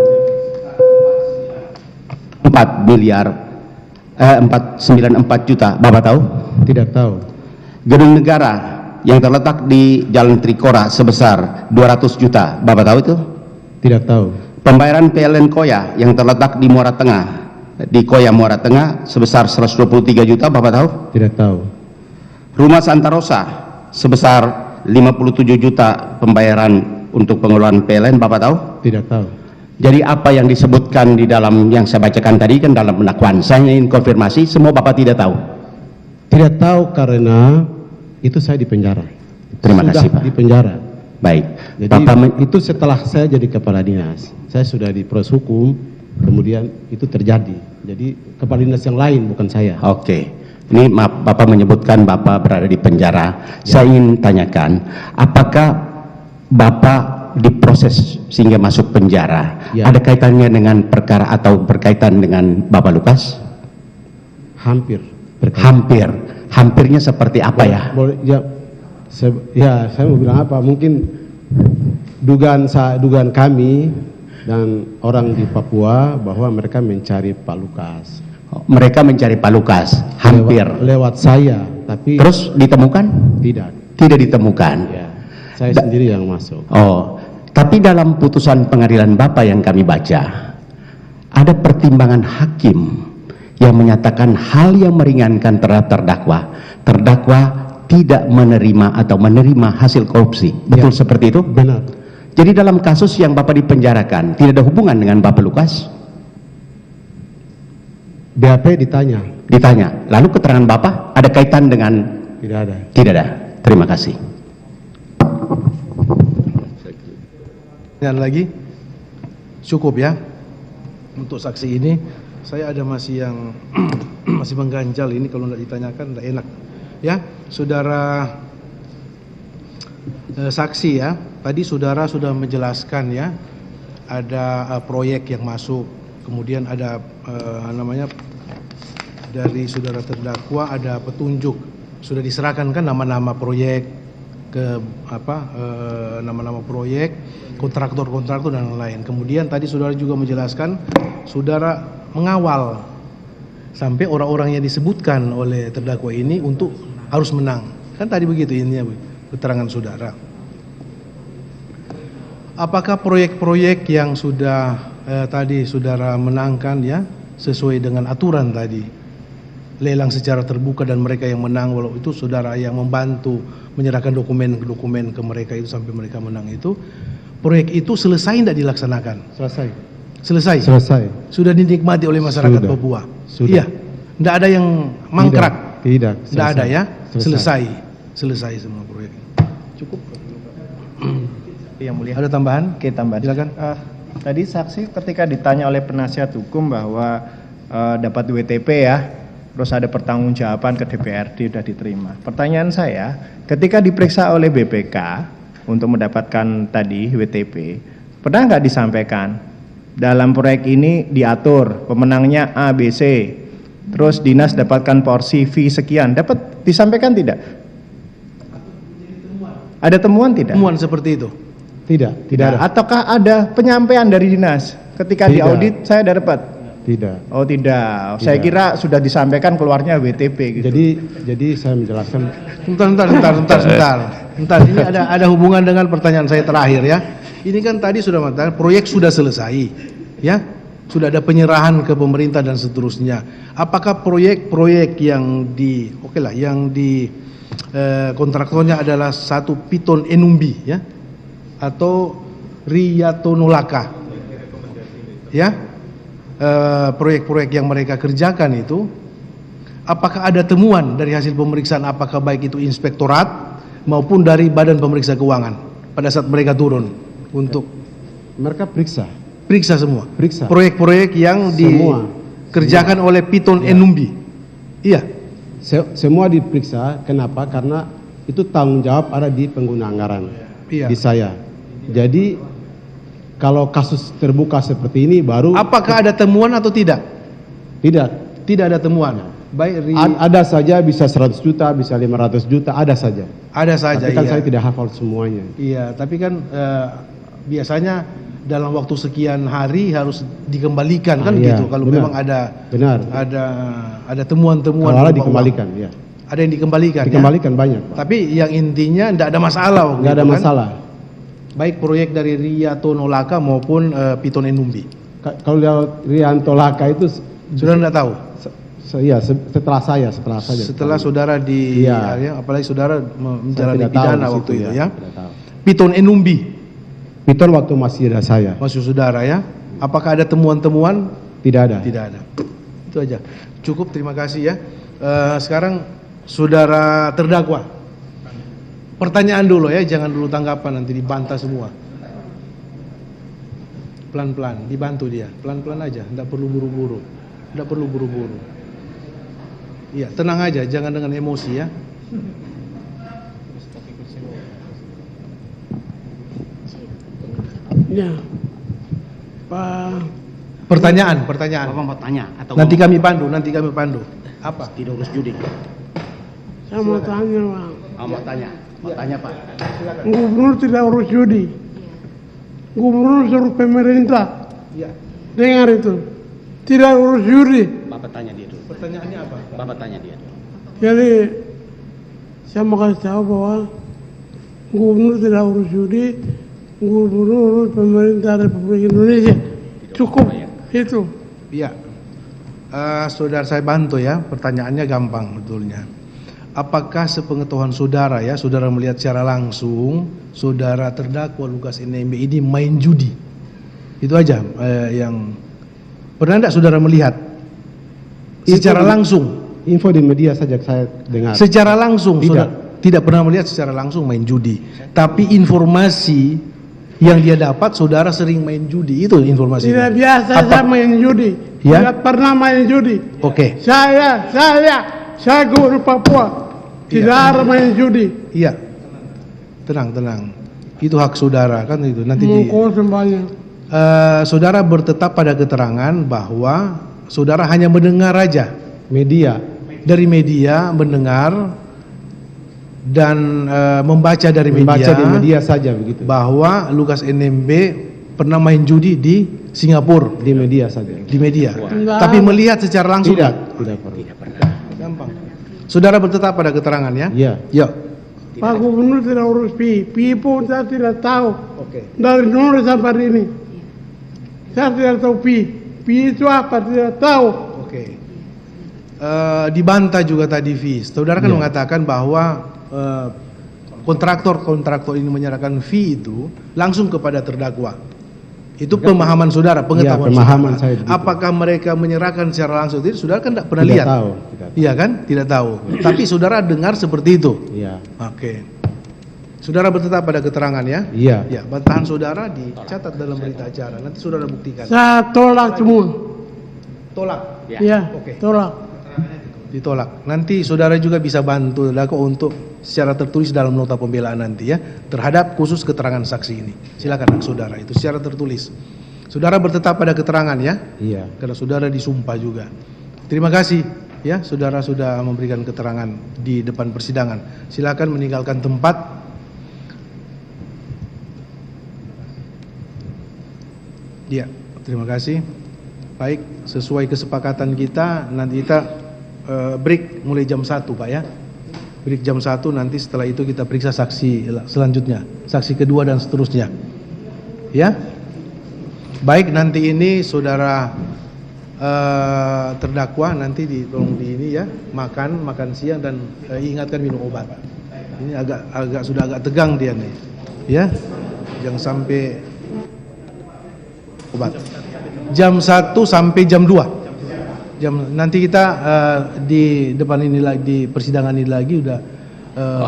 494 juta, Bapak tahu? Tidak tahu. Gedung Negara yang terletak di Jalan Trikora sebesar 200 juta, Bapak tahu itu? Tidak tahu. Pembayaran PLN Koya yang terletak di Muara Tengah, di Koya Muara Tengah sebesar 123 juta, Bapak tahu? Tidak tahu. Rumah Santa Rosa sebesar 57 juta pembayaran untuk pengelolaan PLN, Bapak tahu? Tidak tahu. Jadi apa yang disebutkan di dalam yang saya bacakan tadi kan dalam pendakwaan, saya ingin konfirmasi, semua Bapak tidak tahu? Tidak tahu karena itu saya di penjara. Terima kasih Pak. Di penjara. Baik. Jadi Bapak itu setelah saya jadi kepala dinas, saya sudah di proses hukum, kemudian itu terjadi. Jadi kepala dinas yang lain bukan saya. Oke. Ini maaf, Bapak menyebutkan Bapak berada di penjara. Ya. Saya ingin tanyakan, apakah Bapak diproses sehingga masuk penjara? Ya. Ada kaitannya dengan perkara atau berkaitan dengan Bapak Lukas? Hampir. Hampir. Hampirnya seperti apa ya? Boleh, ya, saya mau bilang apa? Mungkin dugaan kami dan orang di Papua bahwa mereka mencari Pak Lukas. mereka mencari Pak Lukas, hampir. Lewat saya, tapi Terus ditemukan? tidak. Tidak ditemukan. Ya, saya sendiri yang masuk. Oh, tapi dalam putusan pengadilan Bapak yang kami baca, ada pertimbangan hakim yang menyatakan hal yang meringankan terhadap terdakwa. Terdakwa tidak menerima atau menerima hasil korupsi. Betul seperti itu? Benar. Jadi dalam kasus yang Bapak dipenjarakan, tidak ada hubungan dengan Bapak Lukas? BAP ditanya. Ditanya. Lalu keterangan Bapak ada kaitan dengan? Tidak ada. Tidak ada. Terima kasih. Dan lagi cukup ya untuk saksi ini. Saya ada masih yang masih mengganjal ini, kalau tidak ditanyakan tidak enak ya. Saudara saksi ya, tadi saudara sudah menjelaskan ya, ada proyek yang masuk, kemudian ada namanya dari saudara terdakwa ada petunjuk, sudah diserahkan kan nama-nama proyek ke nama-nama proyek, kontraktor dan lain-lain. Kemudian tadi saudara juga menjelaskan saudara mengawal sampai orang-orang yang disebutkan oleh terdakwa ini untuk harus menang. Kan tadi begitu ininya keterangan saudara. Apakah proyek-proyek yang sudah tadi saudara menangkan ya sesuai dengan aturan tadi, lelang secara terbuka dan mereka yang menang, walau itu saudara yang membantu menyerahkan dokumen-dokumen ke mereka itu sampai mereka menang itu, proyek itu selesai tidak dilaksanakan? Selesai. Sudah dinikmati oleh masyarakat Papua. Sudah. Iya. Tidak ada yang mangkrak. Tidak. Tidak ada ya. Selesai semua proyek. Cukup. Yang mulia. Ada tambahan? Oke, tambahan. Silakan. Tadi saksi ketika ditanya oleh penasihat hukum bahwa dapat WTP ya, terus ada pertanggungjawaban ke DPRD sudah diterima. Pertanyaan saya, ketika diperiksa oleh BPK untuk mendapatkan tadi WTP, pernah nggak disampaikan dalam proyek ini diatur pemenangnya A, B, C, terus dinas dapatkan porsi fee sekian, dapat disampaikan tidak? Ada temuan tidak? Temuan seperti itu? Tidak ada. Ataukah ada penyampaian dari dinas ketika diaudit saya dapat? Tidak. Oh tidak. Saya kira sudah disampaikan keluarnya WTP gitu. Jadi saya menjelaskan. Sebentar. Ini ada hubungan dengan pertanyaan saya terakhir ya. Ini kan tadi sudah mengatakan proyek sudah selesai, ya, sudah ada penyerahan ke pemerintah dan seterusnya. Apakah proyek-proyek yang kontraktornya adalah satu Piton Enumbi, ya, atau Riyatonolaka, ya, proyek-proyek yang mereka kerjakan itu, apakah ada temuan dari hasil pemeriksaan, apakah baik itu inspektorat maupun dari Badan Pemeriksa Keuangan pada saat mereka turun? Untuk mereka periksa semua proyek-proyek yang dikerjakan oleh Piton Enumbi. Iya, semua diperiksa. Kenapa? Karena itu tanggung jawab ada di pengguna anggaran, di saya. Jadi kalau kasus terbuka seperti ini baru. Apakah ada temuan atau tidak? Tidak ada temuan. Ada saja, bisa 100 juta, bisa 500 juta, ada saja. Tapi kan iya. saya tidak hafal semuanya. Iya, tapi kan biasanya dalam waktu sekian hari harus dikembalikan kan gitu. Kalau memang ada temuan-temuan. Kalau ada dikembalikan, ya. Ada yang dikembalikan. Dikembalikan banyak, Pak. Tapi yang intinya tidak ada masalah. Tidak ada masalah. Baik proyek dari Riyatonolaka maupun Piton Enumbi. Kalau Riyatonolaka itu sudah tidak tahu. Iya, setelah saya. Setelah saudara apalagi saudara menjalani pidana waktu itu ya. Piton Enumbi. Piton waktu masih ada saya. Masih saudara ya. Apakah ada temuan-temuan? Tidak ada. Itu aja. Cukup, terima kasih ya. Sekarang saudara terdakwa. Pertanyaan dulu ya, jangan dulu tanggapan, nanti dibantah semua. Pelan-pelan, dibantu dia. Pelan-pelan aja, tidak perlu buru-buru. Iya, tenang aja, jangan dengan emosi ya. Ya, Pak. Pertanyaan. Bapak mau tanya atau nanti kami pandu. Apa? Tidak urus judi. Saya mau tanya, Pak. Mau tanya, Pak. Gubernur tidak urus judi. Gubernur suruh pemerintah. Iya. Dengar itu. Tidak urus judi. Bapak tanya dia dulu. Pertanyaannya apa? Bapak tanya dia dulu. Jadi saya mau kasih tahu bahwa gubernur tidak urus judi, gubernur urus pemerintah Republik Indonesia. Cukup itu. Iya. Saudara saya bantu ya, pertanyaannya gampang betulnya. Apakah sepengetahuan saudara ya, saudara melihat secara langsung saudara terdakwa Lukas NMB ini main judi? Itu aja yang pernah tidak saudara melihat secara langsung? Info di media saja saya dengar. Secara langsung saudara tidak pernah melihat secara langsung main judi, tapi informasi yang dia dapat saudara sering main judi, itu informasinya. Tidak biasa saya main judi. Ya? Tidak pernah main judi. Oke. Saya guru Papua. Tidak ada main judi. Iya. Tenang. Itu hak saudara kan itu. Nanti saudara bertetap pada keterangan bahwa saudara hanya mendengar aja. Dari media mendengar dan membaca dari media saja begitu. Bahwa Lukas NMB pernah main judi di Singapura. Di media saja. Di media. Enggak. Tapi melihat secara langsung Tidak pernah. Gampang. Saudara bertetap pada keterangan ya? Iya. Yuk. Pak Gubernur tidak urus pi pun saya tidak tahu. Oke. Dari dulu sampai hari ini. Saya tidak tahu pi itu apa, tidak tahu. Oke. Dibantah juga tadi Fis. Saudara kan mengatakan bahwa kontraktor ini menyerahkan fee itu langsung kepada terdakwa. Itu pemahaman saudara, pengetahuan pemahaman saudara. saya begitu. Apakah mereka menyerahkan secara langsung? Itu saudara kan tidak pernah lihat. Tahu. Iya kan? Tidak tahu. Tapi saudara dengar seperti itu. Iya. Oke. Saudara bertetap pada keterangan ya? Iya. Ya, bantahan saudara dicatat dalam berita acara. Nanti saudara buktikan. Saya tolak semua. Tolak. Ya, Oke. tolak. Ditolak. Nanti saudara juga bisa bantu terdakwa untuk secara tertulis dalam nota pembelaan nanti ya, terhadap khusus keterangan saksi ini. Silakan saudara, itu secara tertulis. Saudara bertetap pada keterangan ya? Iya. Karena saudara disumpah juga. Terima kasih ya, saudara sudah memberikan keterangan di depan persidangan. Silakan meninggalkan tempat. Ya, terima kasih. Baik, sesuai kesepakatan kita nanti kita break mulai jam 1 Pak ya. Break jam 1, nanti setelah itu kita periksa saksi selanjutnya, saksi kedua dan seterusnya. Ya. Baik, nanti ini saudara terdakwa nanti tolong di ini ya, makan siang dan ingatkan minum obat. Ini sudah agak tegang dia nih. Ya. Jangan sampai obat. Jam 1 sampai jam 2. Nanti kita di depan ini lagi, di persidangan ini lagi udah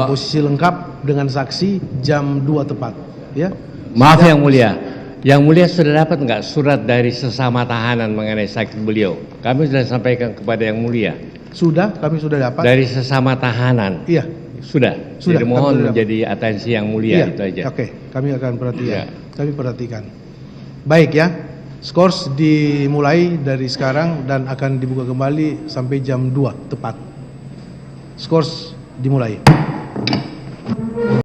posisi lengkap dengan saksi jam 2 tepat ya. Maaf Yang Mulia sudah dapat nggak surat dari sesama tahanan mengenai sakit beliau? Kami sudah sampaikan kepada Yang Mulia. Sudah, kami sudah dapat. Dari sesama tahanan. Iya. Sudah. Jadi mohon menjadi atensi Yang Mulia iya. itu aja. Oke, kami akan perhatikan. Iya. Kami perhatikan. Baik ya. Skors dimulai dari sekarang dan akan dibuka kembali sampai jam 2 tepat. Skors dimulai.